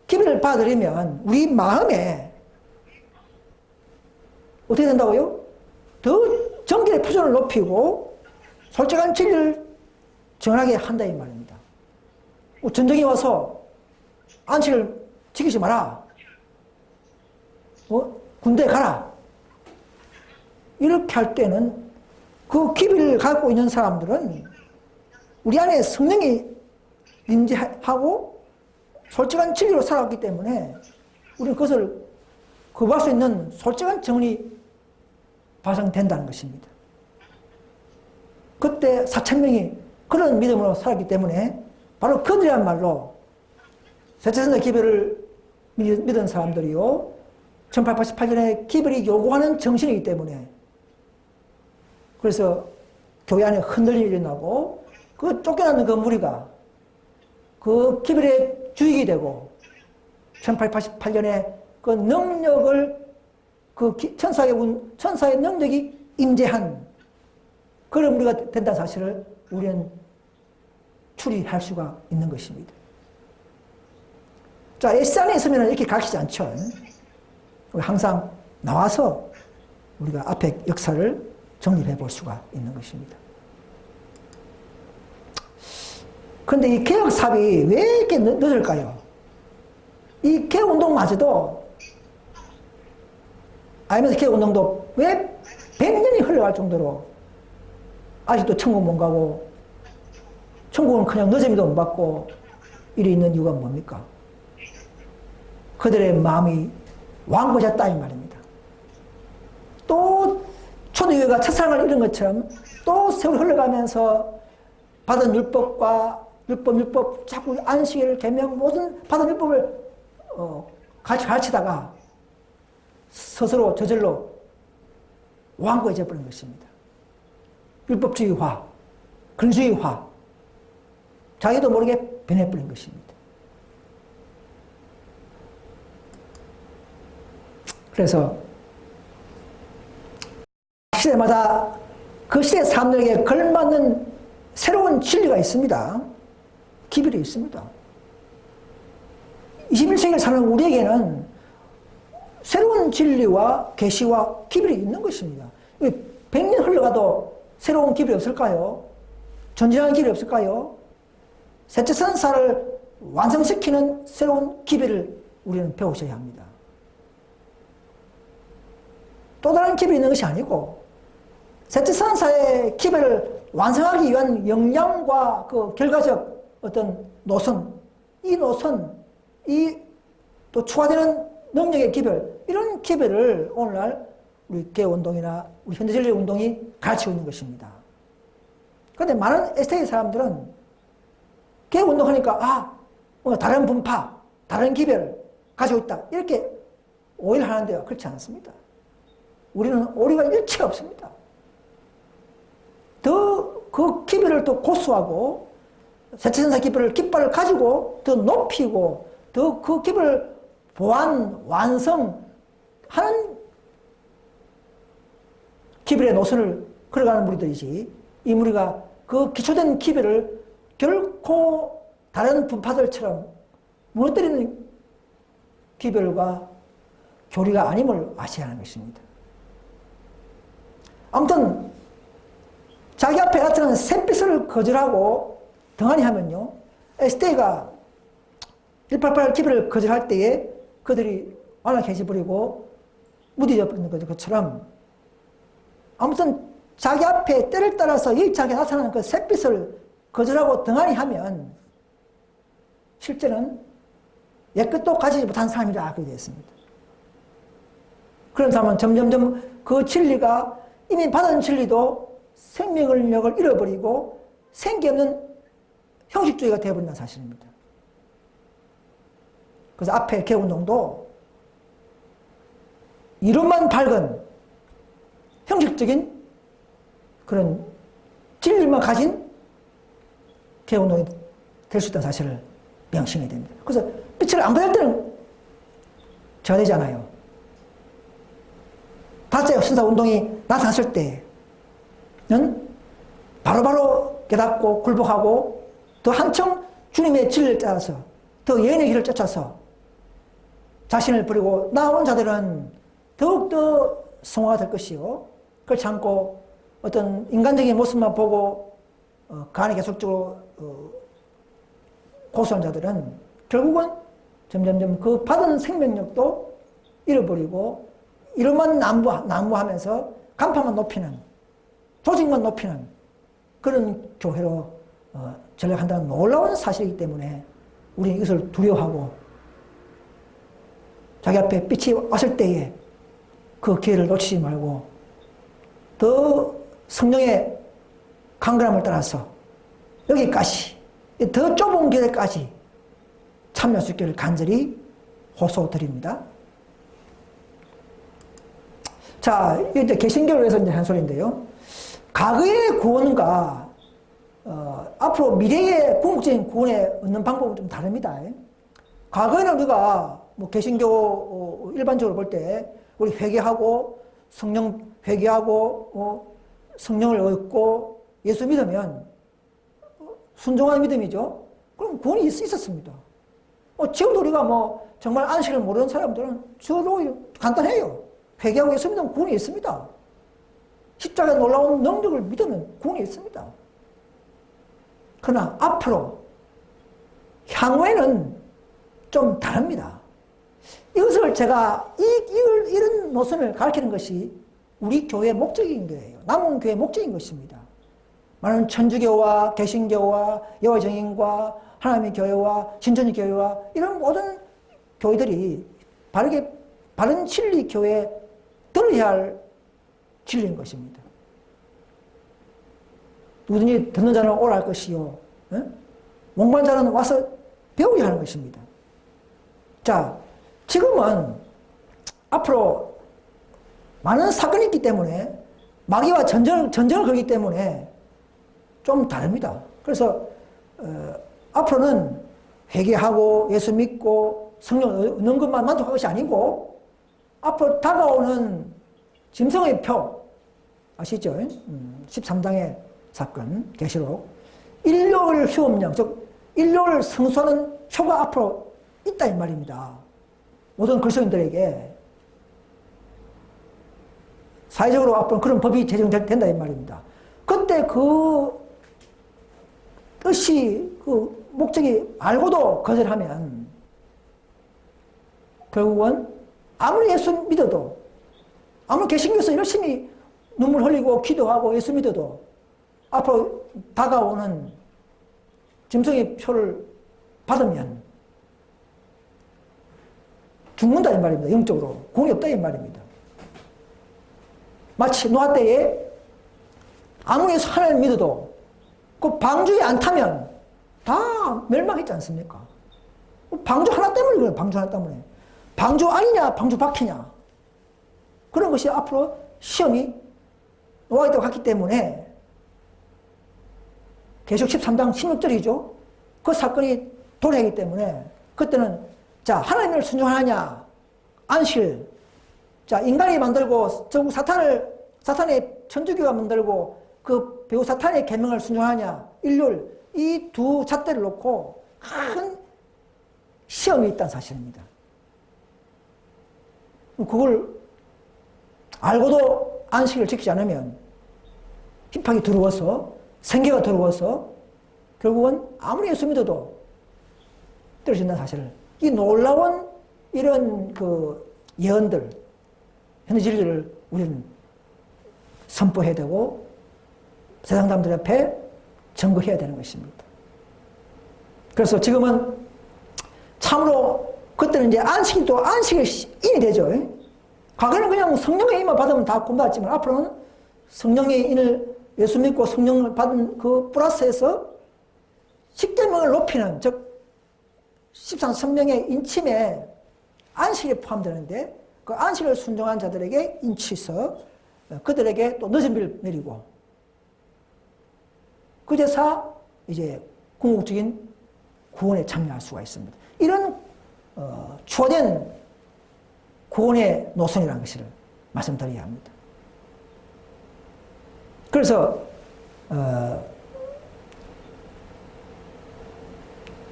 기별을 받아들이면 우리 마음에 어떻게 된다고요? 더 정결의 표준을 높이고 솔직한 진리를 정하게 한다 이 말입니다. 전쟁이 와서 안식을 지키지 마라. 군대에 가라. 이렇게 할 때는 그 기별을 갖고 있는 사람들은 우리 안에 성령이 임재하고 솔직한 진리로 살아왔기 때문에 우리는 그것을 거부할 수 있는 솔직한 정은이 발생된다는 것입니다. 그때 4,000명이 그런 믿음으로 살았기 때문에 바로 그들이야말로 셋째선사 기별을 믿은 사람들이요 1888년에 기별이 요구하는 정신이기 때문에 그래서 교회 안에 흔들림이 일어나고 그 쫓겨나는 그 무리가 그 기별의 주역이 되고 1888년에 그 능력을 그 천사의 능력이 임재한 그런 무리가 된다는 사실을 우리는 추리할 수가 있는 것입니다. 자, S안에 있으면 이렇게 가르치지 않죠. 항상 나와서 우리가 앞에 역사를 정리해 볼 수가 있는 것입니다. 그런데 이 개혁사업이 왜 이렇게 늦을까요? 이 개혁운동마저도 알면서 개혁운동도 왜 100년이 흘러갈 정도로 아직도 천국 못 가고 천국은 그냥 너재미도 못 받고 이래 있는 이유가 뭡니까? 그들의 마음이 완고해졌다 이 말입니다. 또 초대교회가 첫사랑을 잃은 것처럼 또 세월이 흘러가면서 받은 율법과 율법, 자꾸 안식일, 계명, 모든 받은 율법을 가르치다가 스스로 저절로 완고해져 버린 것입니다. 율법주의화, 근수의화, 자기도 모르게 변해버린 것입니다. 그래서 시대마다 그 시대 사람들에게 걸맞는 새로운 진리가 있습니다. 기별이 있습니다. 21세기를 사는 우리에게는 새로운 진리와 계시와 기별이 있는 것입니다. 100년 흘러가도 새로운 기별이 없을까요? 전진하는 기별이 없을까요? 셋째 선사를 완성시키는 새로운 기별을 우리는 배우셔야 합니다. 또 다른 기별이 있는 것이 아니고 셋째 선사의 기별을 완성하기 위한 역량과 그 결과적 어떤 노선, 이 또 추가되는 능력의 기별, 이런 기별을 오늘날 우리 개운동이나 우리 현대진리 운동이 가르치고 있는 것입니다. 그런데 많은 SK 사람들은 개운동하니까 다른 분파, 다른 기별을 가지고 있다, 이렇게 오해를 하는데요. 그렇지 않습니다. 우리는 오류가 일체 없습니다. 더 그 기별을 또 고수하고 셋째선사 기별을 깃발을 가지고 더 높이고 더 그 기별을 보완, 완성하는 기별의 노선을 걸어가는 무리들이지, 이 무리가 그 기초된 기별을 결코 다른 분파들처럼 무너뜨리는 기별과 교리가 아님을 아셔야 하는 것입니다. 아무튼 자기 앞에 나타나는 샛빛을 거절하고 등한히 하면요, SD가 188 기별을 거절할 때에 그들이 완악해져버리고 무디져 버리는 것처럼, 아무튼 자기 앞에 때를 따라서 일치하게 나타나는 그 샛빛을 거절하고 등한히 하면 실제는 옛것도 가지지 못한 사람이라 그렇게 되어 있습니다. 그런 사람은 점점점 그 진리가, 이미 받은 진리도 생명력을 잃어버리고 생기 없는 형식주의가 되어버린다는 사실입니다. 그래서 앞에 개운동도 이론만 밝은 형식적인 그런 진리만 가진 개운동이 될 수 있다는 사실을 명심해야 됩니다. 그래서 빛을 안 받을 때는 제가 되잖아요. 다째 신사운동이 나타났을 때는 바로바로 깨닫고 굴복하고 더 한층 주님의 진리를 따라서 더 예언의 길을 쫓아서 자신을 버리고 나온 자들은 더욱더 성화가 될 것이요, 그렇지 않고 어떤 인간적인 모습만 보고 그 안에 계속적으로 고수한 자들은 결국은 점점점 그 받은 생명력도 잃어버리고 이름만 난무하면서 간판만 높이는, 조직만 높이는 그런 교회로 전락한다는 놀라운 사실이기 때문에 우리는 이것을 두려워하고 자기 앞에 빛이 왔을 때에 그 기회를 놓치지 말고 더 성령의 강건함을 따라서 여기까지, 더 좁은 길에까지 참여할 수 있기를 간절히 호소드립니다. 자, 이제 개신교를 위해서 이제 한 소리인데요. 과거의 구원과 앞으로 미래의 궁극적인 구원에 얻는 방법은 좀 다릅니다. 과거에는 우리가 뭐 개신교 일반적으로 볼 때 우리 회개하고 성령 회개하고 성령을 얻고 예수 믿으면 순종하는 믿음이죠. 그럼 구원이 있었습니다. 지금도 우리가 뭐 정말 안식을 모르는 사람들은 저도 간단해요. 회개하고 예수 믿으면 구원이 있습니다. 십자가의 놀라운 능력을 믿으면 구원이 있습니다. 그러나 앞으로 향후에는 좀 다릅니다. 이것을 제가 이런 노선을 가르치는 것이 우리 교회의 목적인 거예요. 남은 교회의 목적인 것입니다. 많은 천주교와 개신교와 여호와정인과 하나님의 교회와 신천지 교회와 이런 모든 교회들이 바른 진리 교회에 들어야 할 진리인 것입니다. 누구든지 듣는 자는 오라 할 것이요, 몽반자는 와서 배우게 하는 것입니다. 자, 지금은 앞으로 많은 사건이 있기 때문에 마귀와 전쟁을 걸기 때문에 좀 다릅니다. 그래서 앞으로는 회개하고 예수 믿고 성령 얻는 것만 만족할 것이 아니고 앞으로 다가오는 짐승의 표 아시죠? 13장의 사건 계시록 인류를 휴업령 즉 인류를 성수하는 표가 앞으로 있다 이 말입니다. 모든 그리스도인들에게 사회적으로 앞으로 그런 법이 제정된다 이 말입니다. 그때 그 뜻이 그 목적이 알고도 거절하면 결국은 아무리 예수 믿어도 아무리 개신교에서 열심히 눈물 흘리고 기도하고 예수 믿어도 앞으로 다가오는 짐승의 표를 받으면 죽는다 이 말입니다. 영적으로 공이 없다 이 말입니다. 마치 노아 때에 아무리 하나님을 믿어도 그 방주에 안 타면 다 멸망했지 않습니까? 방주 하나 때문에 그래요. 방주 하나 때문에. 방주 안이냐 방주 밖이냐 그런 것이 앞으로 시험이 노아에 갔기 때문에 계시록 13장 16절이죠. 그 사건이 도래하기 때문에 그때는 자 하나님을 순종하느냐 안실 자 인간이 만들고 결국 사탄의 천주교가 만들고 그 배우 사탄의 계명을 순종하냐 인류를 이 두 잣대를 놓고 큰 시험이 있다는 사실입니다. 그걸 알고도 안식을 지키지 않으면 핍박이 들어와서 생계가 들어와서 결국은 아무리 예수 믿어도 떨어진다는 사실을 이 놀라운 이런 그 예언들 현재 진리를 우리는 선포해야 되고 세상 사람들 앞에 증거해야 되는 것입니다. 그래서 지금은 참으로 그때는 이제 안식이 또 안식의 인이 되죠. 과거에는 그냥 성령의 인만 받으면 다 구원받았지만 앞으로는 성령의 인을 예수 믿고 성령을 받은 그 플러스에서 십계명을 높이는 즉 13성령의 인침에 안식이 포함되는데 그 안식을 순종한 자들에게 인치서 그들에게 또 늦은 비를 내리고 그제서 이제 궁극적인 구원에 참여할 수가 있습니다. 이런 추가된 구원의 노선이라는 것을 말씀드려야 합니다. 그래서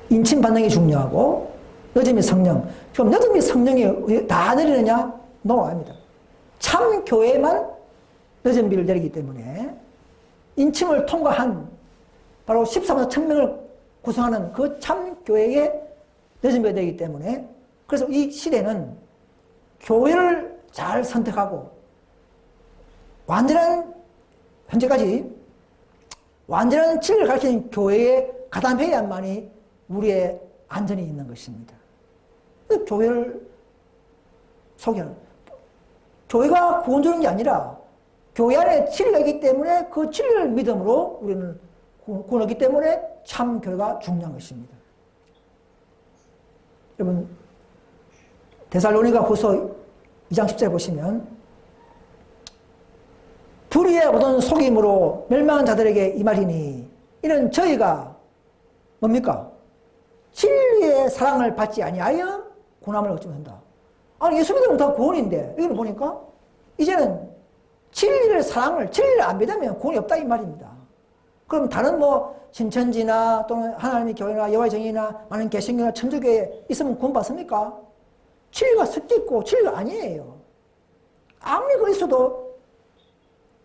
인침 반응이 중요하고 늦음이 성령. 그럼 늦음이 성령이 다 내리느냐? No, 아닙니다. 참 교회만 늦은 비를 내리기 때문에 인침을 통과한 바로 14만 1000명을 구성하는 그 참 교회에 늦은 비가 되기 때문에 그래서 이 시대는 교회를 잘 선택하고 완전한 현재까지 완전한 진리를 가르치는 교회에 가담해야만이 우리의 안전이 있는 것입니다. 교회를 소개하는 교회가 구원 주는 게 아니라 교회 안에 진리가 있기 때문에 그 진리를 믿음으로 우리는 구원 얻기 때문에 참 교회가 중요한 것입니다. 여러분 데살로니가 후서 2장 10절 보시면 불의의 모든 속임으로 멸망한 자들에게 이 말이니 이는 저희가 뭡니까? 진리의 사랑을 받지 아니하여 고난을 얻지 못한다. 아니 예수 믿으면 다 구원인데 여기는 보니까 이제는 진리를 안 믿으면 구원이 없다 이 말입니다. 그럼 다른 뭐 신천지나 또는 하나님의 교회나 여호와의 정의나 많은 개신교나 천주교에 있으면 구원 받습니까? 진리가 섞여 있고 진리가 아니에요. 아무리 그 있어도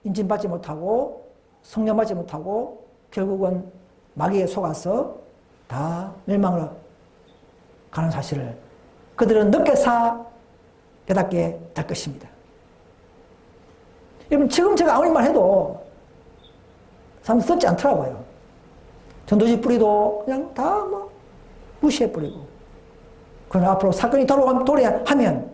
인진받지 못하고 성령 받지 못하고 결국은 마귀에 속아서 다 멸망으로 가는 사실을 그들은 늦게서 깨닫게 될 것입니다. 여러분 지금 제가 아무리 말해도 사람들 듣지 않더라고요. 전도지 뿌리도 그냥 다 뭐 무시해버리고 그러나 앞으로 사건이 도래하면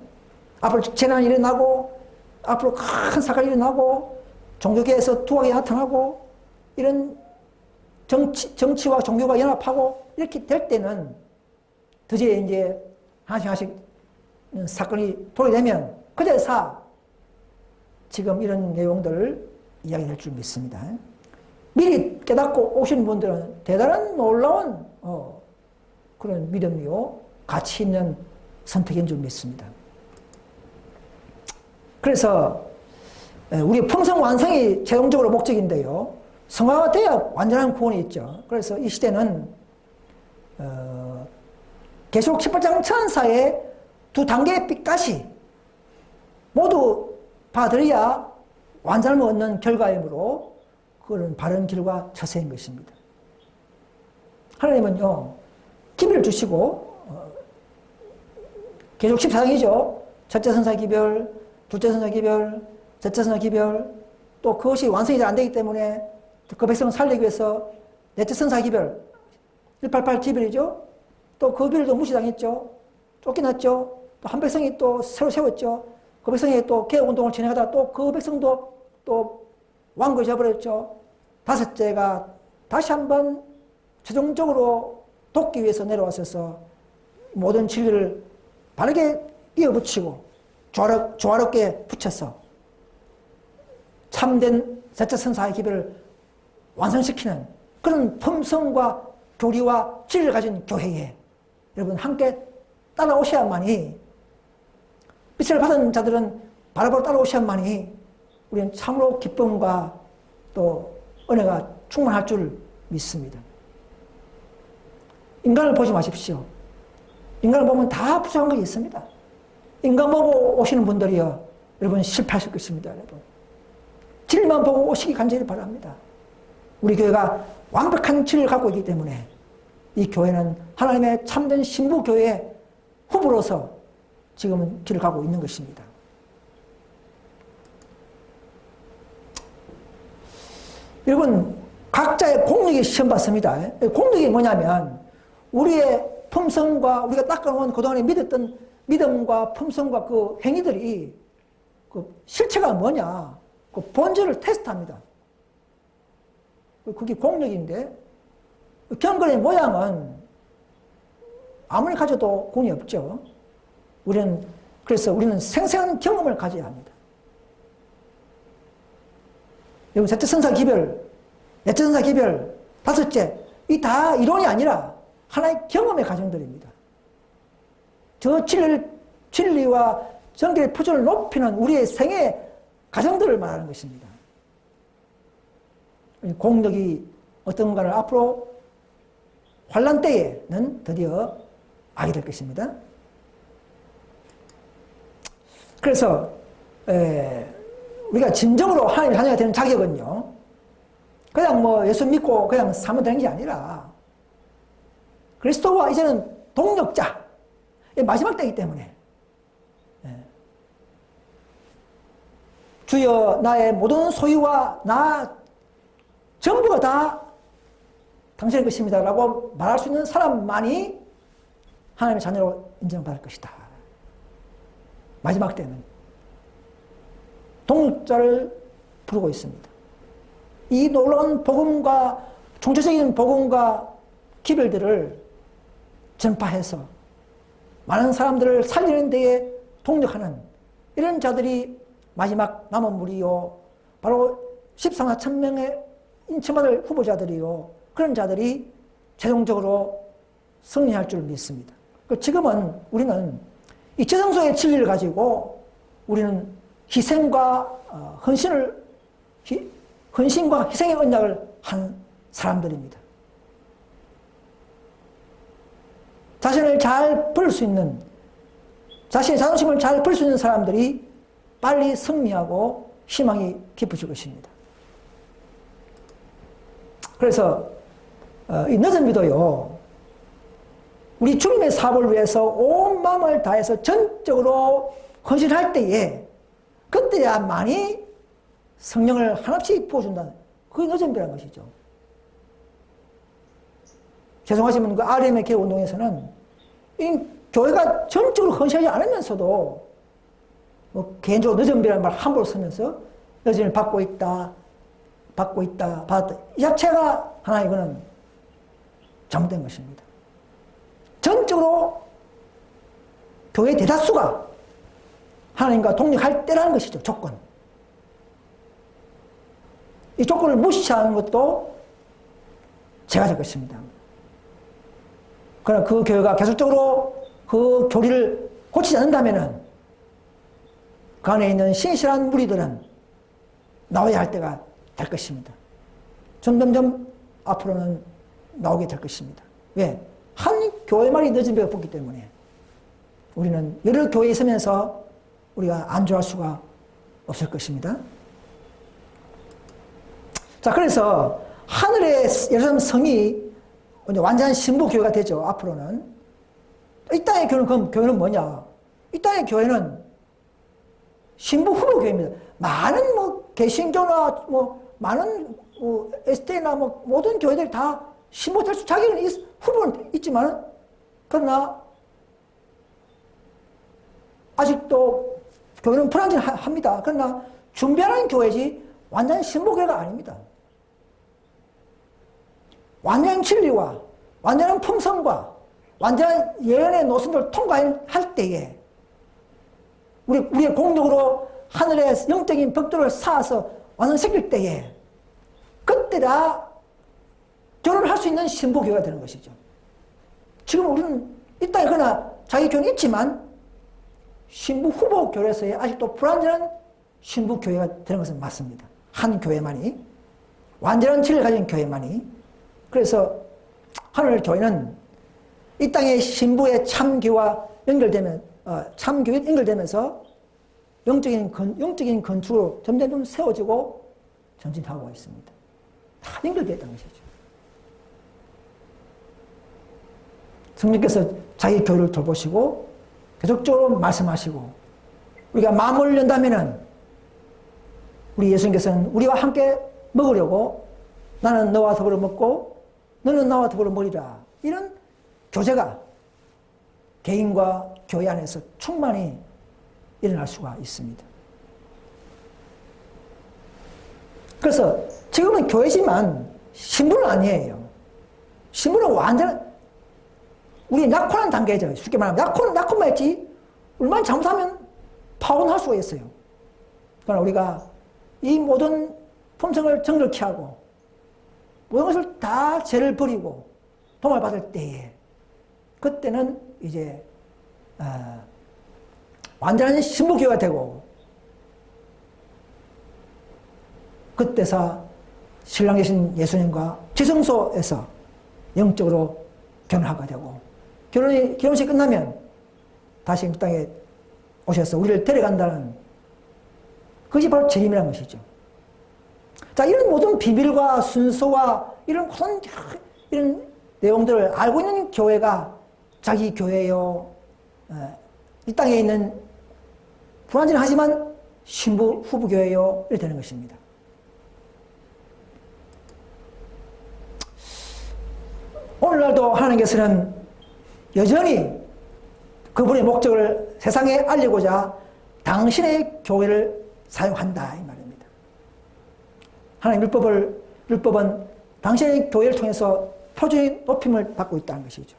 앞으로 재난이 일어나고 앞으로 큰 사건이 일어나고 종교계에서 두각이 나타나고 이런 정치와 종교가 연합하고 이렇게 될 때는 드디어 이제 하나씩 사건이 돌아되면 그제서 지금 이런 내용들을 이야기할 줄 믿습니다. 미리 깨닫고 오신 분들은 대단한 놀라운 그런 믿음이요 가치 있는 선택인 줄 믿습니다. 그래서 우리 품성 완성이 최종적으로 목적인데요. 성화가 돼야 완전한 구원이 있죠. 그래서 이 시대는 계시록 18장 천사의 두 단계의 빛까지 모두 받아들여야 완전함을 얻는 결과이므로 그런 바른 길과 처세인 것입니다. 하나님은요, 기별을 주시고, 계속 14장이죠. 첫째 선사 기별, 둘째 선사 기별, 셋째 선사 기별, 또 그것이 완성이 잘 안 되기 때문에 그 백성을 살리기 위해서 넷째 선사 기별, 188 기별이죠. 또 그 기별도 무시당했죠. 쫓겨났죠. 또 한 백성이 또 새로 세웠죠. 그 백성이 또 개혁운동을 진행하다 또 그 백성도 또 완고해 져버렸죠. 다섯째가 다시 한번 최종적으로 돕기 위해서 내려와서 모든 진리를 바르게 이어붙이고 조화롭게 붙여서 참된 셋째 선사의 기별을 완성시키는 그런 품성과 교리와 진리를 가진 교회에 여러분 함께 따라오셔야만이 빛을 받은 자들은 바로바로 따라오셔야만이 우리는 참으로 기쁨과 또 은혜가 충만할 줄 믿습니다. 인간을 보지 마십시오. 인간을 보면 다 부족한 것이 있습니다. 인간 보고 오시는 분들이요, 여러분 실패하실 것입니다. 여러분 진리만 보고 오시기 간절히 바랍니다. 우리 교회가 완벽한 진리를 갖고 있기 때문에 이 교회는 하나님의 참된 신부교회의 후보로서 지금은 길을 가고 있는 것입니다. 여러분 각자의 공력이 시험 받습니다. 공력이 뭐냐면 우리의 품성과 우리가 닦아놓은 그동안에 믿었던 믿음과 품성과 그 행위들이 그 실체가 뭐냐 그 본질을 테스트합니다. 그게 공력인데 경건의 모양은 아무리 가져도 공이 없죠. 그래서 우리는 생생한 경험을 가져야 합니다. 여러분, 셋째 선사 기별, 넷째 선사 기별, 다섯째, 이 다 이론이 아니라 하나의 경험의 과정들입니다. 저 진리와 정결의 표준을 높이는 우리의 생애 과정들을 말하는 것입니다. 공덕이 어떤 건가를 앞으로 환란 때에는 드디어 알게 될 것입니다. 그래서 우리가 진정으로 하나님의 자녀가 되는 자격은요, 그냥 뭐 예수 믿고 그냥 살면 되는 게 아니라 그리스도와 이제는 동력자, 마지막 때이기 때문에 주여 나의 모든 소유와 나 전부가 다 당신의 것입니다 라고 말할 수 있는 사람만이 하나님의 자녀로 인정받을 것이다. 마지막 때는 동력자를 부르고 있습니다. 이 놀라운 복음과 총체적인 복음과 기별들을 전파해서 많은 사람들을 살리는 데에 동력하는 이런 자들이 마지막 남은 무리요, 바로 14만 1000명의 인치받을 후보자들이요, 그런 자들이 최종적으로 승리할 줄 믿습니다. 지금은 우리는 이 최성소의 진리를 가지고 우리는 희생과 헌신과 희생의 언약을 한 사람들입니다. 자신을 잘 부릴 수 있는, 자신의 자존심을 잘 부릴 수 있는 사람들이 빨리 승리하고 희망이 깊어질 것입니다. 그래서 이 늦은 기도요, 우리 주님의 사업을 위해서 온 마음을 다해서 전적으로 헌신할 때에 그때야만이 성령을 하나씩 부어준다. 그게 늦은 기도라는 것이죠. 죄송하지만 그 RM의 개혁 운동에서는 이 교회가 전적으로 헌신하지 않으면서도 뭐 개인적으로 늦은 비라는 말 함부로 쓰면서 여전히 받고 있다, 받았다. 이 자체가 하나 이거는 잘못된 것입니다. 전적으로 교회 대다수가 하나님과 동력할 때라는 것이죠. 조건. 이 조건을 무시하는 것도 죄가 될 것입니다. 그러나 그 교회가 계속적으로 그 교리를 고치지 않는다면 그 안에 있는 신실한 무리들은 나와야 할 때가 될 것입니다. 점점점 앞으로는 나오게 될 것입니다. 왜? 한 교회 말이 늦은 배가 뽑기 때문에 우리는 여러 교회에 있으면서 우리가 안주할 수가 없을 것입니다. 자, 그래서 하늘의 예루살렘 성이 완전한 신부교회가 되죠. 앞으로는. 이 땅의 교회는 뭐냐? 이 땅의 교회는 신부 후보 교회입니다. 많은 개신교나 많은 ST나 모든 교회들이 다 신부 될 수, 자기는 후보는 있지만, 그러나 아직도 교회는 불완전합니다. 그러나 준비하는 교회지 완전 신부교회가 아닙니다. 완전한 진리와 완전한 품성과 완전한 예언의 노선을 통과할 때에 우리의 공력으로 하늘의 영적인 벽돌을 쌓아서 완성시킬 때에 그때다 결혼을 할 수 있는 신부교회가 되는 것이죠. 지금 우리는 이 땅에 그러나 자기 교회는 있지만 신부 후보 교회에서의 아직도 불완전한 신부교회가 되는 것은 맞습니다. 한 교회만이, 완전한 진리를 가진 교회만이. 그래서 하늘 교회는 이 땅의 신부의 참교와 참교에 연결되면서 영적인 건축으로 점점 세워지고 전진하고 있습니다. 다 연결되어 있다는 것이죠. 성령께서 자기 교회를 돌보시고 계속적으로 말씀하시고 우리가 마음을 연다면은 우리 예수님께서는 우리와 함께 먹으려고 나는 너와 더불어 먹고 너는 나와 더불어 먹으리라. 이런 교제가 개인과 교회 안에서 충만히 일어날 수가 있습니다. 그래서 지금은 교회지만 신부는 아니에요. 신부는 완전 우리 약혼한 단계죠. 쉽게 말하면 약혼만 했지 얼마나 잘못하면 파혼할 수가 있어요. 그러나 우리가 이 모든 품성을 정결케 하고 모든 것을 다 죄를 버리고 도움을 받을 때에 그때는 이제 완전한 신부교회가 되고 그때서 신랑 되신 예수님과 지성소에서 영적으로 결혼하게 되고 결혼식이 끝나면 다시 이 땅에 오셔서 우리를 데려간다는 그것이 바로 재림이라는 것이죠. 자, 이런 모든 비밀과 순서와 이런 모든 이런 내용들을 알고 있는 교회가 자기 교회요, 이 땅에 있는 불완전하지만 신부 후부 교회요, 이렇게 되는 것입니다. 오늘날도 하나님께서는 여전히 그분의 목적을 세상에 알리고자 당신의 교회를 사용한다 이 말입니다. 하나님 율법은 당신의 교회를 통해서 표준이 높임을 받고 있다는 것이죠.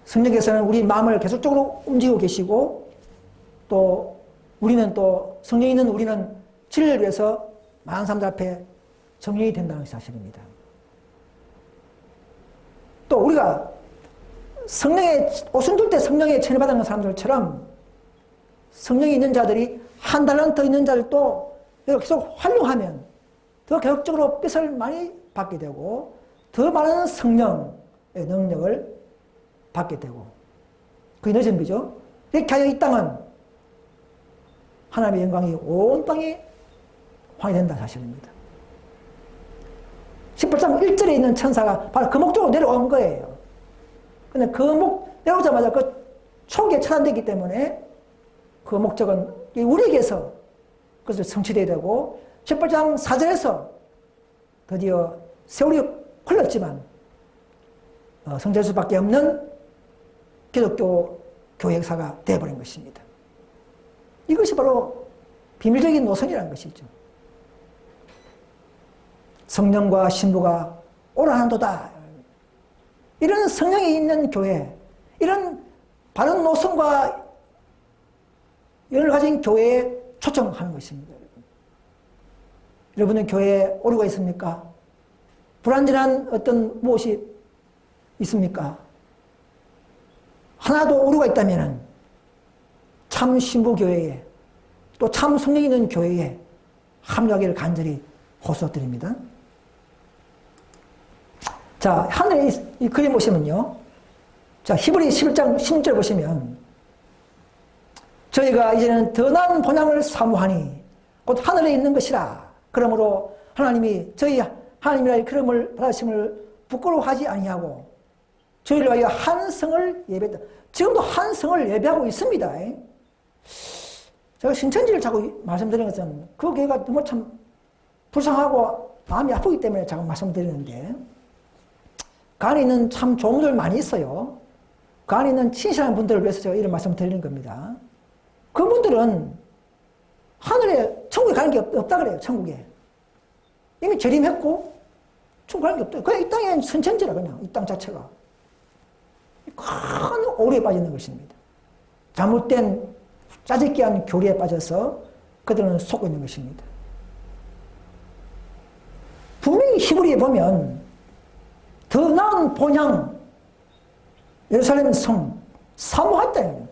성령께서는 우리 마음을 계속적으로 움직이고 계시고 또 우리는 또 성령이 있는 우리는 진리를 위해서 많은 사람들 앞에 정령이 된다는 사실입니다. 또 우리가 오순절 때 성령에 체험받은 사람들처럼 성령이 있는 자들이 한 달란트 있는 자들도 계속 활용하면 더 계속적으로 빛을 많이 받게 되고 더 많은 성령의 능력을 받게 되고 그게 늦은 비죠. 이렇게 하여 이 땅은 하나님의 영광이 온 땅에 환희된다 사실입니다. 18장 1절에 있는 천사가 바로 그 목적으로 내려온 거예요. 근데 그 내려오자마자 그 초기에 차단되기 때문에 그 목적은 우리에게서 그것을 성취되어야 되고 18장 4절에서 드디어 세월이 흘렀지만 성취될 수밖에 없는 기독교 교회 역사가 되어버린 것입니다. 이것이 바로 비밀적인 노선이라는 것이죠. 성령과 신부가 오라한도다. 이런 성령이 있는 교회, 이런 바른 노선과 연을 가진 교회에 초청하는 것입니다. 여러분은 교회에 오류가 있습니까? 불완전한 어떤 무엇이 있습니까? 하나도 오류가 있다면 참 신부교회에 또 참 성령 있는 교회에 합류하기를 간절히 호소드립니다. 자, 하늘에 이 그림 보시면요. 자, 히브리 11장 16절 보시면 저희가 이제는 더 나은 본향을 사모하니 곧 하늘에 있는 것이라. 그러므로 하나님이 저희 하나님이라의 그름을 받으심을 부끄러워하지 아니하고 저희를 위하여 한 성을 예배했다. 지금도 한 성을 예배하고 있습니다. 제가 신천지를 자꾸 말씀드리는 것은 그 교회가 너무 참 불쌍하고 마음이 아프기 때문에 자꾸 말씀드리는데 그 안에 있는 참 좋은 분들 많이 있어요. 그 안에 있는 친실한 분들을 위해서 제가 이런 말씀을 드리는 겁니다. 그분들은 하늘에 천국에 가는 게 없다 그래요. 천국에. 이미 재림했고 천국 가는 게 없다. 그냥 이 땅에 선천지라 그냥 이 땅 자체가. 큰 오류에 빠져 있는 것입니다. 잘못된 짜집기한 교리에 빠져서 그들은 속고 있는 것입니다. 분명히 히브리에 보면 더 나은 본향 예루살렘 성 사모했다.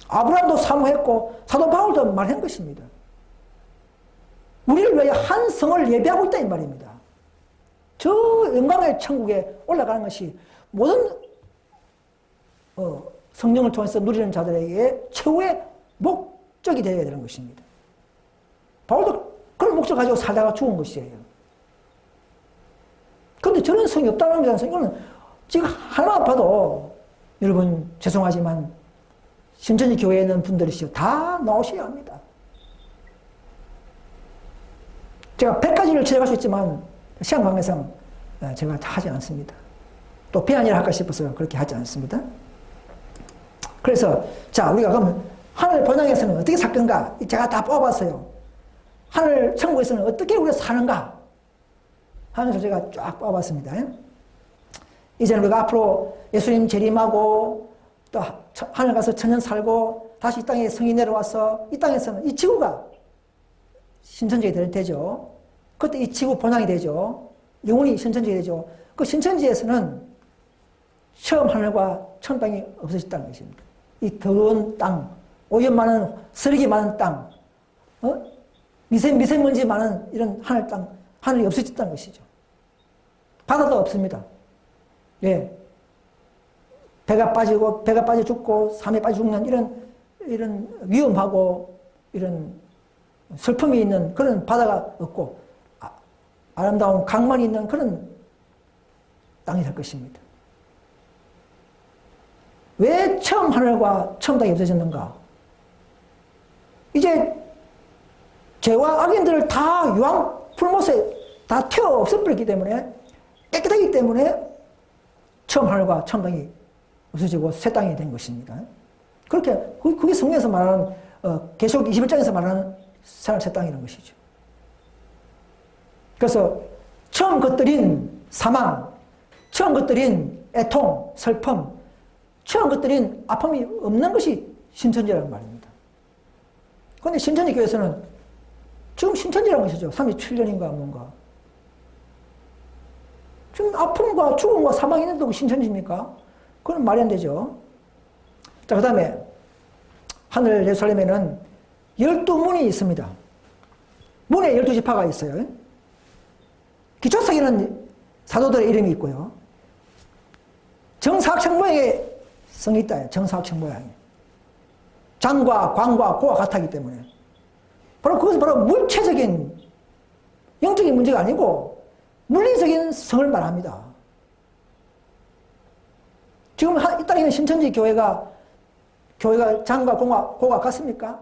아브라함도 사모했고 사도 바울도 말한 것입니다. 우리를 위하여 한 성을 예배하고 있다 이 말입니다. 저 영광의 천국에 올라가는 것이 모든 성령을 통해서 누리는 자들에게 최후의 목적이 되어야 되는 것입니다. 바울도 그런 목적 가지고 살다가 죽은 것이에요. 그런데 저런 성이 없다는 것은 이거는 지금 하나만 봐도 여러분 죄송하지만 신천지 교회에 있는 분들이시죠. 다 나오셔야 합니다. 제가 100가지를 지적할 수 있지만 시간 관계상 제가 다 하지 않습니다. 또 비아니를 할까 싶어서 그렇게 하지 않습니다. 그래서 자 우리가 그러면 하늘 본향에서는 어떻게 살 건가? 제가 다 뽑아봤어요. 하늘 천국에서는 어떻게 우리가 사는가? 하면서 제가 쫙 뽑아봤습니다. 이제는 우리가 앞으로 예수님 재림하고 또 하늘 가서 천년 살고 다시 이 땅에 성이 내려와서 이 땅에서는 이 지구가 신천지가 되죠. 그때 이 지구 본향이 되죠. 영원히 신천지가 되죠. 그 신천지에서는 처음 하늘과 처음 땅이 없어졌다는 것입니다. 이 더러운 땅, 오염 많은, 쓰레기 많은 땅, 미세먼지 많은 이런 하늘 땅, 하늘이 없어졌다는 것이죠. 바다도 없습니다. 예. 배가 빠져 죽고, 삶에 빠져 죽는 이런 위험하고, 이런 슬픔이 있는 그런 바다가 없고, 아름다운 강만 있는 그런 땅이 될 것입니다. 왜 처음 하늘과 처음 땅이 없어졌는가? 이제 죄와 악인들을 다 유황 풀못에 다 태워 없애버렸기 때문에 깨끗하기 때문에 처음 하늘과 처음 땅이 없어지고 새 땅이 된 것입니다. 그렇게 그게 성경에서 말하는 계시록 21장에서 말하는 새 땅이라는 것이죠. 그래서 처음 것들인 사망, 처음 것들인 애통, 슬픔, 처음 것들인 아픔이 없는 것이 신천지라는 말입니다. 그런데 신천지 교회에서는 지금 신천지라는 것이죠. 37년인가 뭔가. 지금 아픔과 죽음과 사망이 있는데 신천지입니까? 그건 말이 안 되죠. 자, 그 다음에 하늘 예루살렘에는 12문이 있습니다. 문에 12지파가 있어요. 기초석에는 사도들의 이름이 있고요. 정사각형 모양의 성이 있다. 정사각형 모양이. 장과 광과 고와 같았기 때문에. 바로 그것은 바로 물체적인 영적인 문제가 아니고 물리적인 성을 말합니다. 지금 이 땅에 있는 신천지 교회가 장과 고가 같습니까?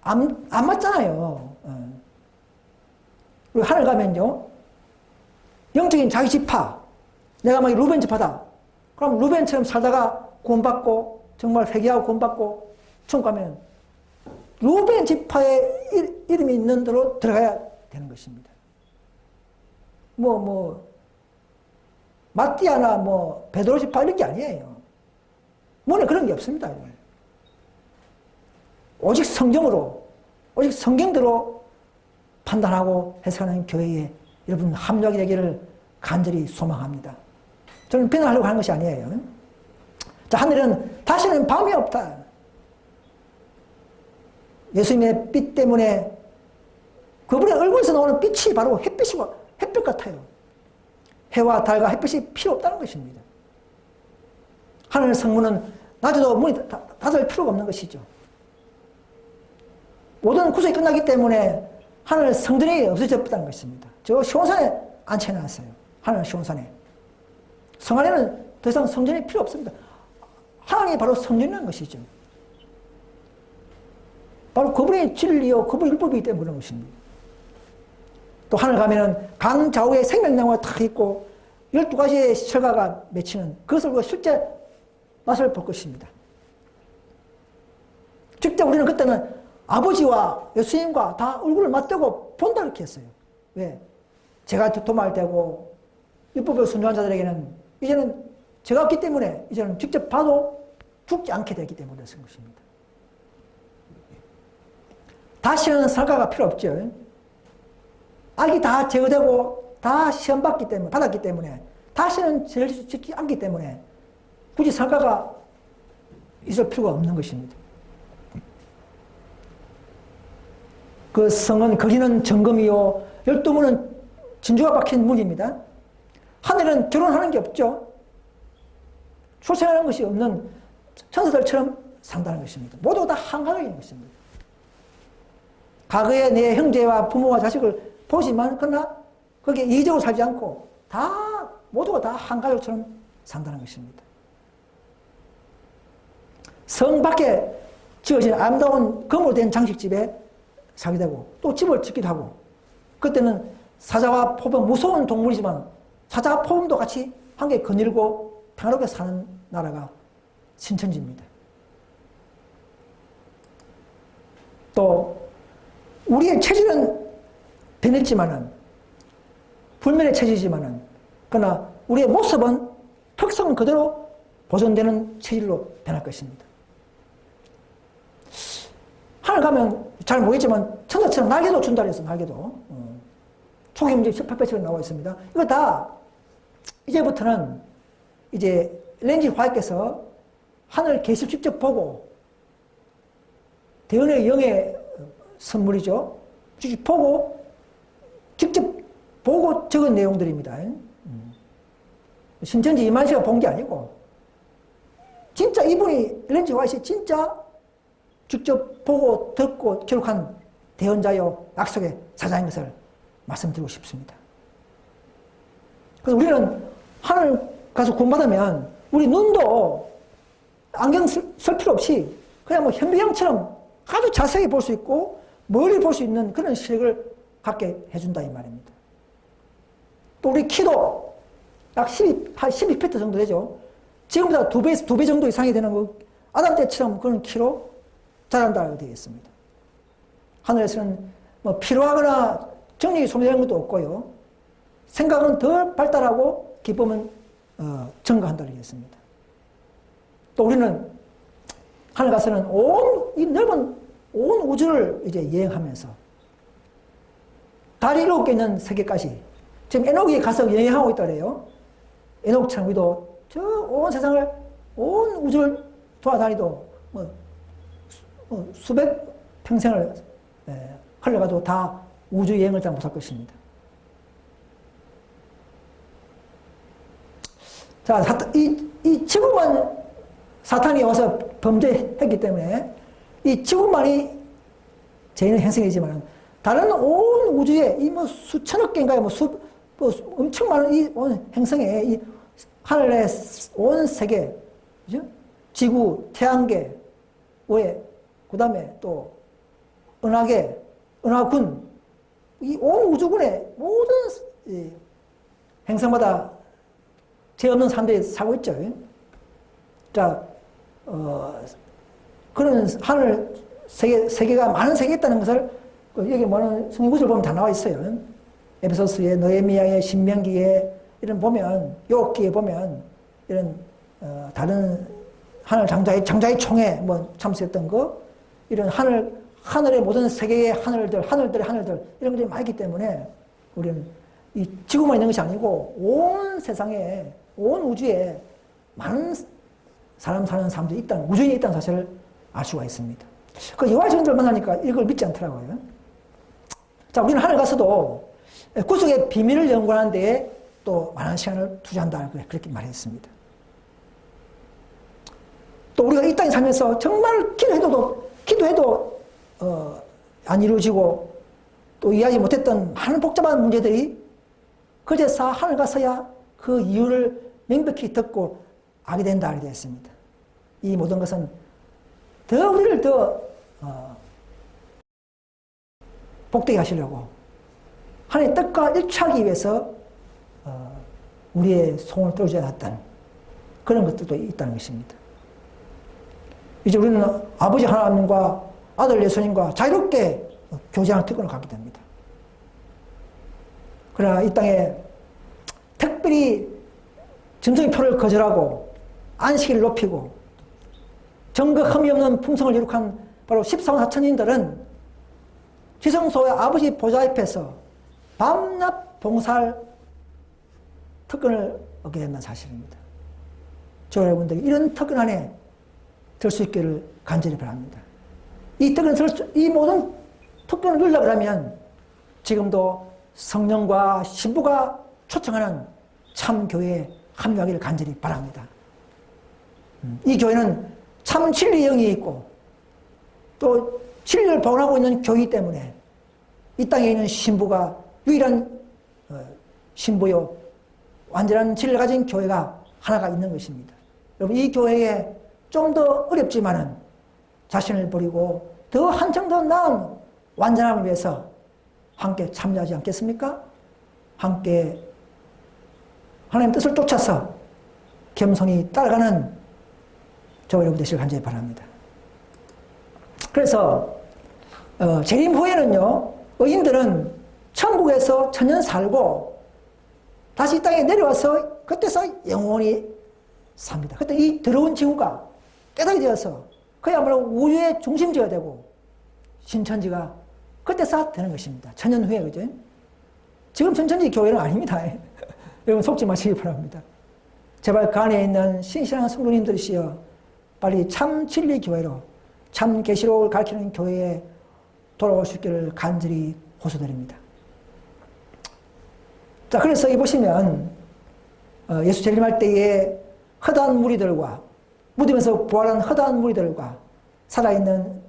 안 맞잖아요. 그리고 하늘 가면요. 영적인 자기 지파. 내가 막 루벤 지파다. 그럼 루벤처럼 살다가 구원받고 정말 회개하고 구원받고 천국 가면 루벤 지파의 이름이 있는 대로 들어가야 되는 것입니다. 마띠아나 베드로시파 이런 게 아니에요. 뭐는 그런 게 없습니다. 오직 성경으로, 오직 성경대로 판단하고 해석하는 교회에 여러분 합력이 되기를 간절히 소망합니다. 저는 비난하려고 하는 것이 아니에요. 자, 하늘은 다시는 밤이 없다. 예수님의 빛 때문에 그분의 얼굴에서 나오는 빛이 바로 햇빛 같아요. 해와 달과 햇빛이 필요 없다는 것입니다. 하늘 성문은 낮에도 문이 닫을 필요가 없는 것이죠. 모든 구속이 끝나기 때문에 하늘 성전이 없어졌다는 것입니다. 저 시온산에 앉혀놨어요. 하늘 시온산에. 성 안에는 더 이상 성전이 필요 없습니다. 하나님이 바로 성전이라는 것이죠. 바로 그분의 진리요, 그분의 율법이기 때문에 그런 것입니다. 또 하늘 가면은 강 좌우에 생명나무가 탁 있고 12가지의 철가가 맺히는 그것을 보고 실제 맛을 볼 것입니다. 직접 우리는 그때는 아버지와 예수님과 다 얼굴을 맞대고 본다 이렇게 했어요. 왜? 제가 도말을 대고 율법을 순종한 자들에게는 이제는 제가 없기 때문에 이제는 직접 봐도 죽지 않게 되기 때문에 그런 것입니다. 다시는 설가가 필요 없죠. 악이 다 제거되고 다 시험 받았기 때문에 다시는 죄를 짓지 않기 때문에 굳이 설가가 있을 필요가 없는 것입니다. 그 성은 거리는 정금이요 12문은 진주가 박힌 문입니다. 하늘은 결혼하는 게 없죠. 출생하는 것이 없는 천사들처럼 산다는 것입니다. 모두 다 한가족인 것입니다. 과거에 내 형제와 부모와 자식을 보지만 그러나 거기에 이적으로 살지 않고 모두가 다 한가족처럼 산다는 것입니다. 성 밖에 지어진 아름다운 금으로 된 장식집에 살게 되고 또 집을 짓기도 하고 그때는 사자와 포범 무서운 동물이지만 사자와 포범도 같이 함께 거닐고 평화롭게 사는 나라가 신천지입니다. 또 우리의 체질은 변했지만은 불면의 체질이지만은 그러나 우리의 모습은 특성은 그대로 보존되는 체질로 변할 것입니다. 하늘 가면 잘 모르겠지만 천사처럼 날개도 준다 그랬어. 날개도. 초기 문제 18페이지에 나와 있습니다. 이거 다 이제부터는 이제 렌지 화이트께서 하늘 계시를 직접 보고 대언의 영의 선물이죠. 직접 보고 적은 내용들입니다. 신천지 이만희가 본 게 아니고 진짜 이분이 렌지 화이트이 진짜 직접 보고 듣고 기록한 대언자요 약속의 사자인 것을 말씀드리고 싶습니다. 그래서 우리는 하늘 가서 구원받으면 우리 눈도 안경 쓸 필요 없이 그냥 현미경처럼 아주 자세히 볼 수 있고 멀리 볼 수 있는 그런 시력을 갖게 해준다 이 말입니다. 또 우리 키도 약 12피트 정도 되죠. 지금보다 두 배 정도 이상이 되는 거 아담 때처럼 그런 키로 자란다고 되어 있습니다. 하늘에서는 피로하거나 정력이 소멸되는 것도 없고요. 생각은 덜 발달하고 기쁨은 증가한다고 되어 있습니다. 또 우리는 하늘 가서는 이 넓은 온 우주를 이제 여행하면서 달이 7개 있는 세계까지 지금 에녹이 가서 여행하고 있다 그래요. 에녹처럼 우리도 저 온 세상을 온 우주를 돌아다니도 수백 평생을 흘러가도 다 우주 여행을 다 못할 것입니다. 자, 이 지구만 사탄이 와서 범죄했기 때문에 이 지구만이 죄인의 행성이지만 다른 온 우주에 이 수천억 개인가요? 엄청 많은 이 온 행성에 이 하늘의 온 세계, 그죠? 지구, 태양계, 외, 그 다음에 또 은하계, 은하군, 이 온 우주군의 모든 행성마다 죄 없는 사람들이 살고 있죠. 자, 그런 하늘 세계가 많은 세계가 있다는 것을 여기 뭐는 성경 구절 보면 다 나와 있어요. 에베소서에, 느헤미야에, 신명기에 이런 보면, 욥기에 보면 이런 다른 하늘 장자의 총에 뭐 참수했던 거, 이런 하늘의 모든 세계의 하늘들 이런 것들이 많기 때문에 우리는 이 지구만 있는 것이 아니고 온 세상에, 온 우주에 많은 사람 사는 사람들이 있다는, 우주인이 있다는 사실을 알 수가 있습니다. 그 여호와의 증인들 만나니까 이걸 믿지 않더라고요. 자, 우리는 하늘 가서도 구속의 비밀을 연구하는 데에 또 많은 시간을 투자한다. 그렇게 말했습니다. 또 우리가 이 땅에 살면서 정말 기도해도 안 이루어지고 또 이해하지 못했던 많은 복잡한 문제들이 그제서 하늘 가서야 그 이유를 명백히 듣고 알게 된다. 알게 되었습니다. 이 모든 것은 더 우리를 더 복되게 하시려고 하나님의 뜻과 일치하기 위해서 우리의 손을 떨어져 놨던 그런 것들도 있다는 것입니다. 이제 우리는 아버지 하나님과 아들 예수님과 자유롭게 교제하는 특권을 갖게 됩니다. 그러나 이 땅에 특별히 짐승의 표를 거절하고 안식일을 높이고 정거 흠이 없는 품성을 이룩한 바로 14만 4천인들은 지성소의 아버지 보좌 앞에서 밤낮 봉사할 특권을 얻게 된다는 사실입니다. 저 여러분들이 이런 특권 안에 들 수 있기를 간절히 바랍니다. 이 모든 특권을 누리려고 하면 지금도 성령과 신부가 초청하는 참 교회에 합류하기를 간절히 바랍니다. 이 교회는 참 진리의 영이 있고 또 진리를 복원하고 있는 교회이기 때문에 이 땅에 있는 신부가 유일한 신부요 완전한 진리를 가진 교회가 하나가 있는 것입니다. 여러분 이 교회에 좀 더 어렵지만은 자신을 버리고 더 한층 더 나은 완전함을 위해서 함께 참여하지 않겠습니까? 함께 하나님 뜻을 쫓아서 겸손히 따라가는 저와 여러분 되시길 간절히 바랍니다. 그래서 재림 후에는요, 의인들은 천국에서 천년 살고 다시 이 땅에 내려와서 그때서 영원히 삽니다. 그때 이 더러운 지구가 깨닫게 되어서 그야말로 우주의 중심지가 되고 신천지가 그때서 되는 것입니다. 천년 후에, 그죠? 지금 신천지 교회는 아닙니다. 여러분 속지 마시기 바랍니다. 제발 그 안에 있는 신실한 성도님들이시여 빨리 참 진리 교회로 참 계시록을 가르치는 교회에 돌아올 수 있기를 간절히 호소드립니다. 자, 그래서 여기 보시면 예수 재림할 때에 허다한 무리들과 무덤에서 부활한 허다한 무리들과 살아있는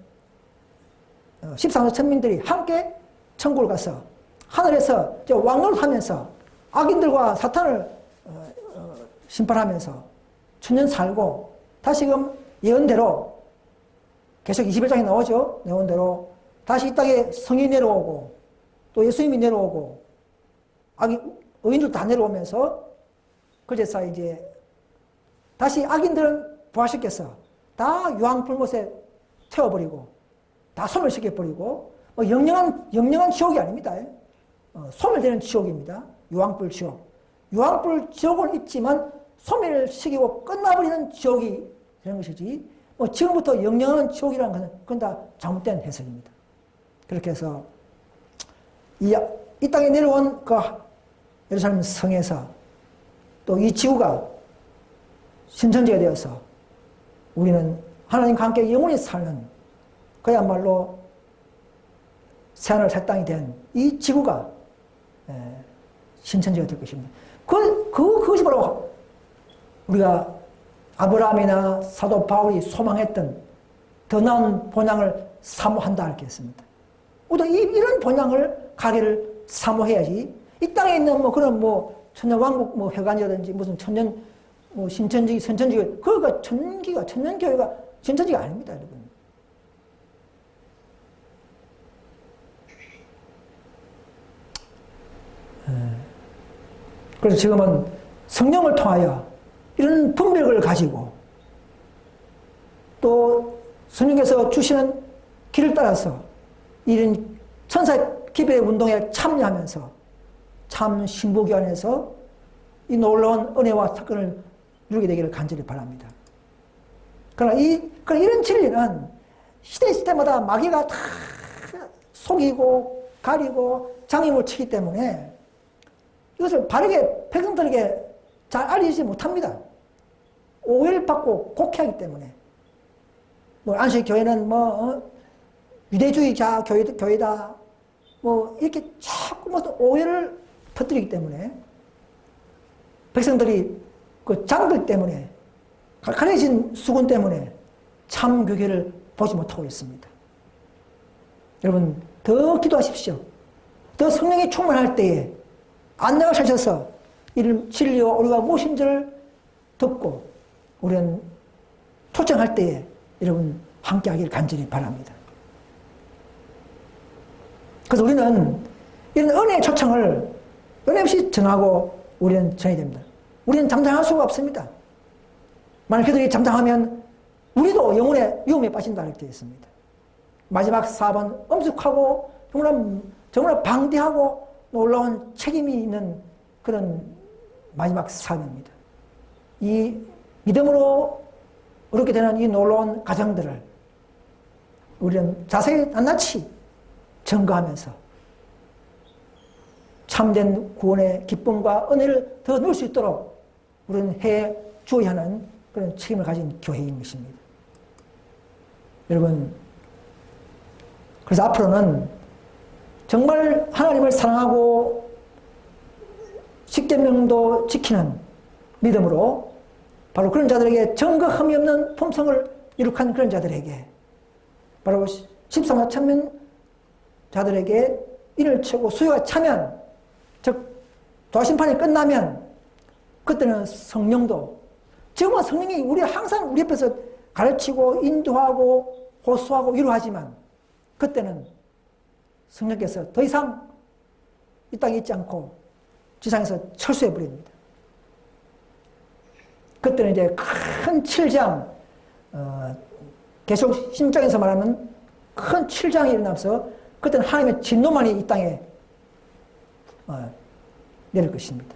14만 천민들이 함께 천국을 가서 하늘에서 왕노릇하면서 악인들과 사탄을 심판하면서 천년 살고 다시금 예언대로 계속 21장에 나오죠. 예언대로 다시 이 땅에 성이 내려오고 또 예수님이 내려오고 의인들 다 내려오면서 그제서 이제 다시 악인들은 부활시켜서 다 유황불못에 태워버리고 다 소멸시켜버리고 뭐 영영한 지옥이 아닙니다. 소멸되는 지옥입니다. 유황불 지옥. 유황불 지옥은 있지만 소멸시키고 끝나버리는 지옥이 되는 것이지 뭐 지금부터 영영한 지옥이라는 것은 그건 다 잘못된 해석입니다. 그렇게 해서 이 땅에 내려온 그 예루살렘 성에서 또 이 지구가 신천지가 되어서 우리는 하나님과 함께 영원히 사는 그야말로 새하늘 새 땅이 된 이 지구가 신천지가 될 것입니다. 그것이 바로 우리가 아브라함이나 사도 바울이 소망했던 더 나은 본향을 사모한다 이렇게 했습니다. 우리도 이런 본향을 가기를 사모해야지 이 땅에 있는 뭐 그런 뭐 천년왕국 뭐 회관이라든지 무슨 천년 뭐 신천지 선천지가 그거가 천년교회가 신천지가 아닙니다, 여러분. 그래서 지금은 성령을 통하여 이런 분별을 가지고 또 성령께서 주시는 길을 따라서 이런 천사의 기별의 운동에 참여하면서 참 신부기관에서 이 놀라운 은혜와 특권을 누리게 되기를 간절히 바랍니다. 그러나 이런 진리는 시대마다 마귀가 다 속이고 가리고 장애물 치기 때문에 이것을 바르게 백성들에게 잘 알리지 못합니다. 오해를 받고 곡해하기 때문에. 뭐 안식교회는 유대주의자 교회다. 뭐 이렇게 자꾸 무슨 오해를 퍼뜨리기 때문에 백성들이 그 장벽 때문에 가려진 수군 때문에 참 교회를 보지 못하고 있습니다. 여러분 더 기도하십시오. 더 성령이 충만할 때에 안내가 펼쳐서 이런 진리와 우리가 무엇인지를 듣고 우리는 초청할 때에 여러분 함께 하기를 간절히 바랍니다. 그래서 우리는 이런 은혜의 초청을 끊임없이 전하고 우리는 전해야 됩니다. 우리는 잠잠할 수가 없습니다. 만약 그들이 잠잠하면 우리도 영혼의 위험에 빠진다 할 때 있습니다. 마지막 4번 엄숙하고 정말 방대하고 놀라운 책임이 있는 그런 마지막 사명입니다. 이 믿음으로 어렵게 되는 이 놀라운 가정들을 우리는 자세히 낱낱이 점거하면서 참된 구원의 기쁨과 은혜를 더 누릴 수 있도록 우리는 해 주어야 하는 그런 책임을 가진 교회인 것입니다. 여러분, 그래서 앞으로는 정말 하나님을 사랑하고 십계명도 지키는 믿음으로 바로 그런 자들에게 정거 흠이 없는 품성을 이룩한 그런 자들에게 바로 13만 천명 자들에게 인을 치고 수요가 차면 즉 도심판이 끝나면 그때는 성령도 지금은 성령이 항상 우리 옆에서 가르치고 인도하고 호소하고 위로하지만 그때는 성령께서 더 이상 이 땅에 있지 않고 지상에서 철수해 버립니다. 그때는 이제 큰 7장 계속 신장에서 말하는 큰 7장이 일어나면서 그때는 하나님의 진노만이 이 땅에 내릴 것입니다.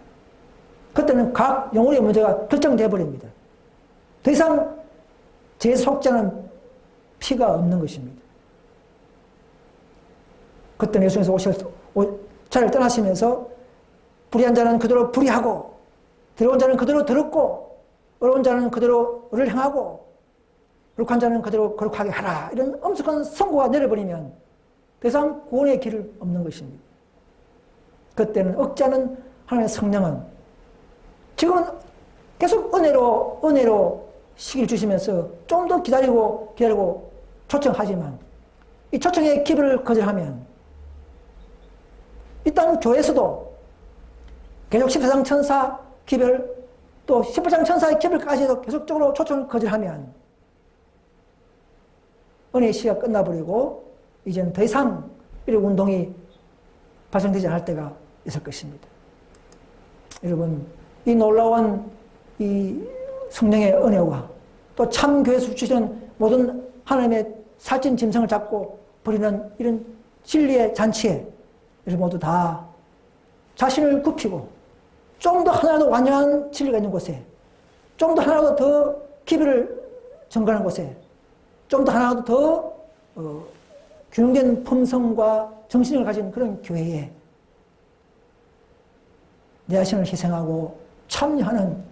그때는 각 영혼의 문제가 결정되어 버립니다. 더 이상 제 속자는 피가 없는 것입니다. 그때는 예수님께서 자를 떠나시면서 불의한 자는 그대로 불의하고 들어온 자는 그대로 더럽고 어려운 자는 그대로 의를 행하고 거룩한 자는 그대로 거룩하게 하라 이런 엄숙한 선고가 내려버리면 더 이상 구원의 길을 없는 것입니다. 그때는 억제하는 하나님의 성령은 지금은 계속 은혜로 시기를 주시면서 좀 더 기다리고 초청하지만 이 초청의 기별을 거절하면 이 땅 교회에서도 계속 14장 천사 기별 또 18장 천사의 기별까지도 계속적으로 초청을 거절하면 은혜의 시기가 끝나버리고 이제는 더 이상 이런 운동이 발생되지 않을 때가 있을 것입니다. 여러분 이 놀라운 이 성령의 은혜와 또 참교회에서 주시는 모든 하나님의 살찐 짐승을 잡고 버리는 이런 진리의 잔치에 여러분 모두 다 자신을 굽히고 좀 더 하나라도 완전한 진리가 있는 곳에 좀 더 하나라도 더 기별을 전가하는 곳에 좀 더 하나라도 더 균형된 품성과 정신을 가진 그런 교회에 내 자신을 희생하고 참여하는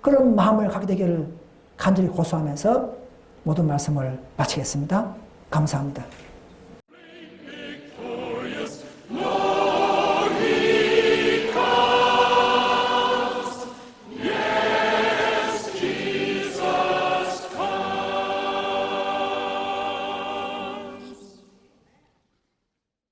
그런 마음을 갖게 되기를 간절히 고소하면서 모든 말씀을 마치겠습니다. 감사합니다.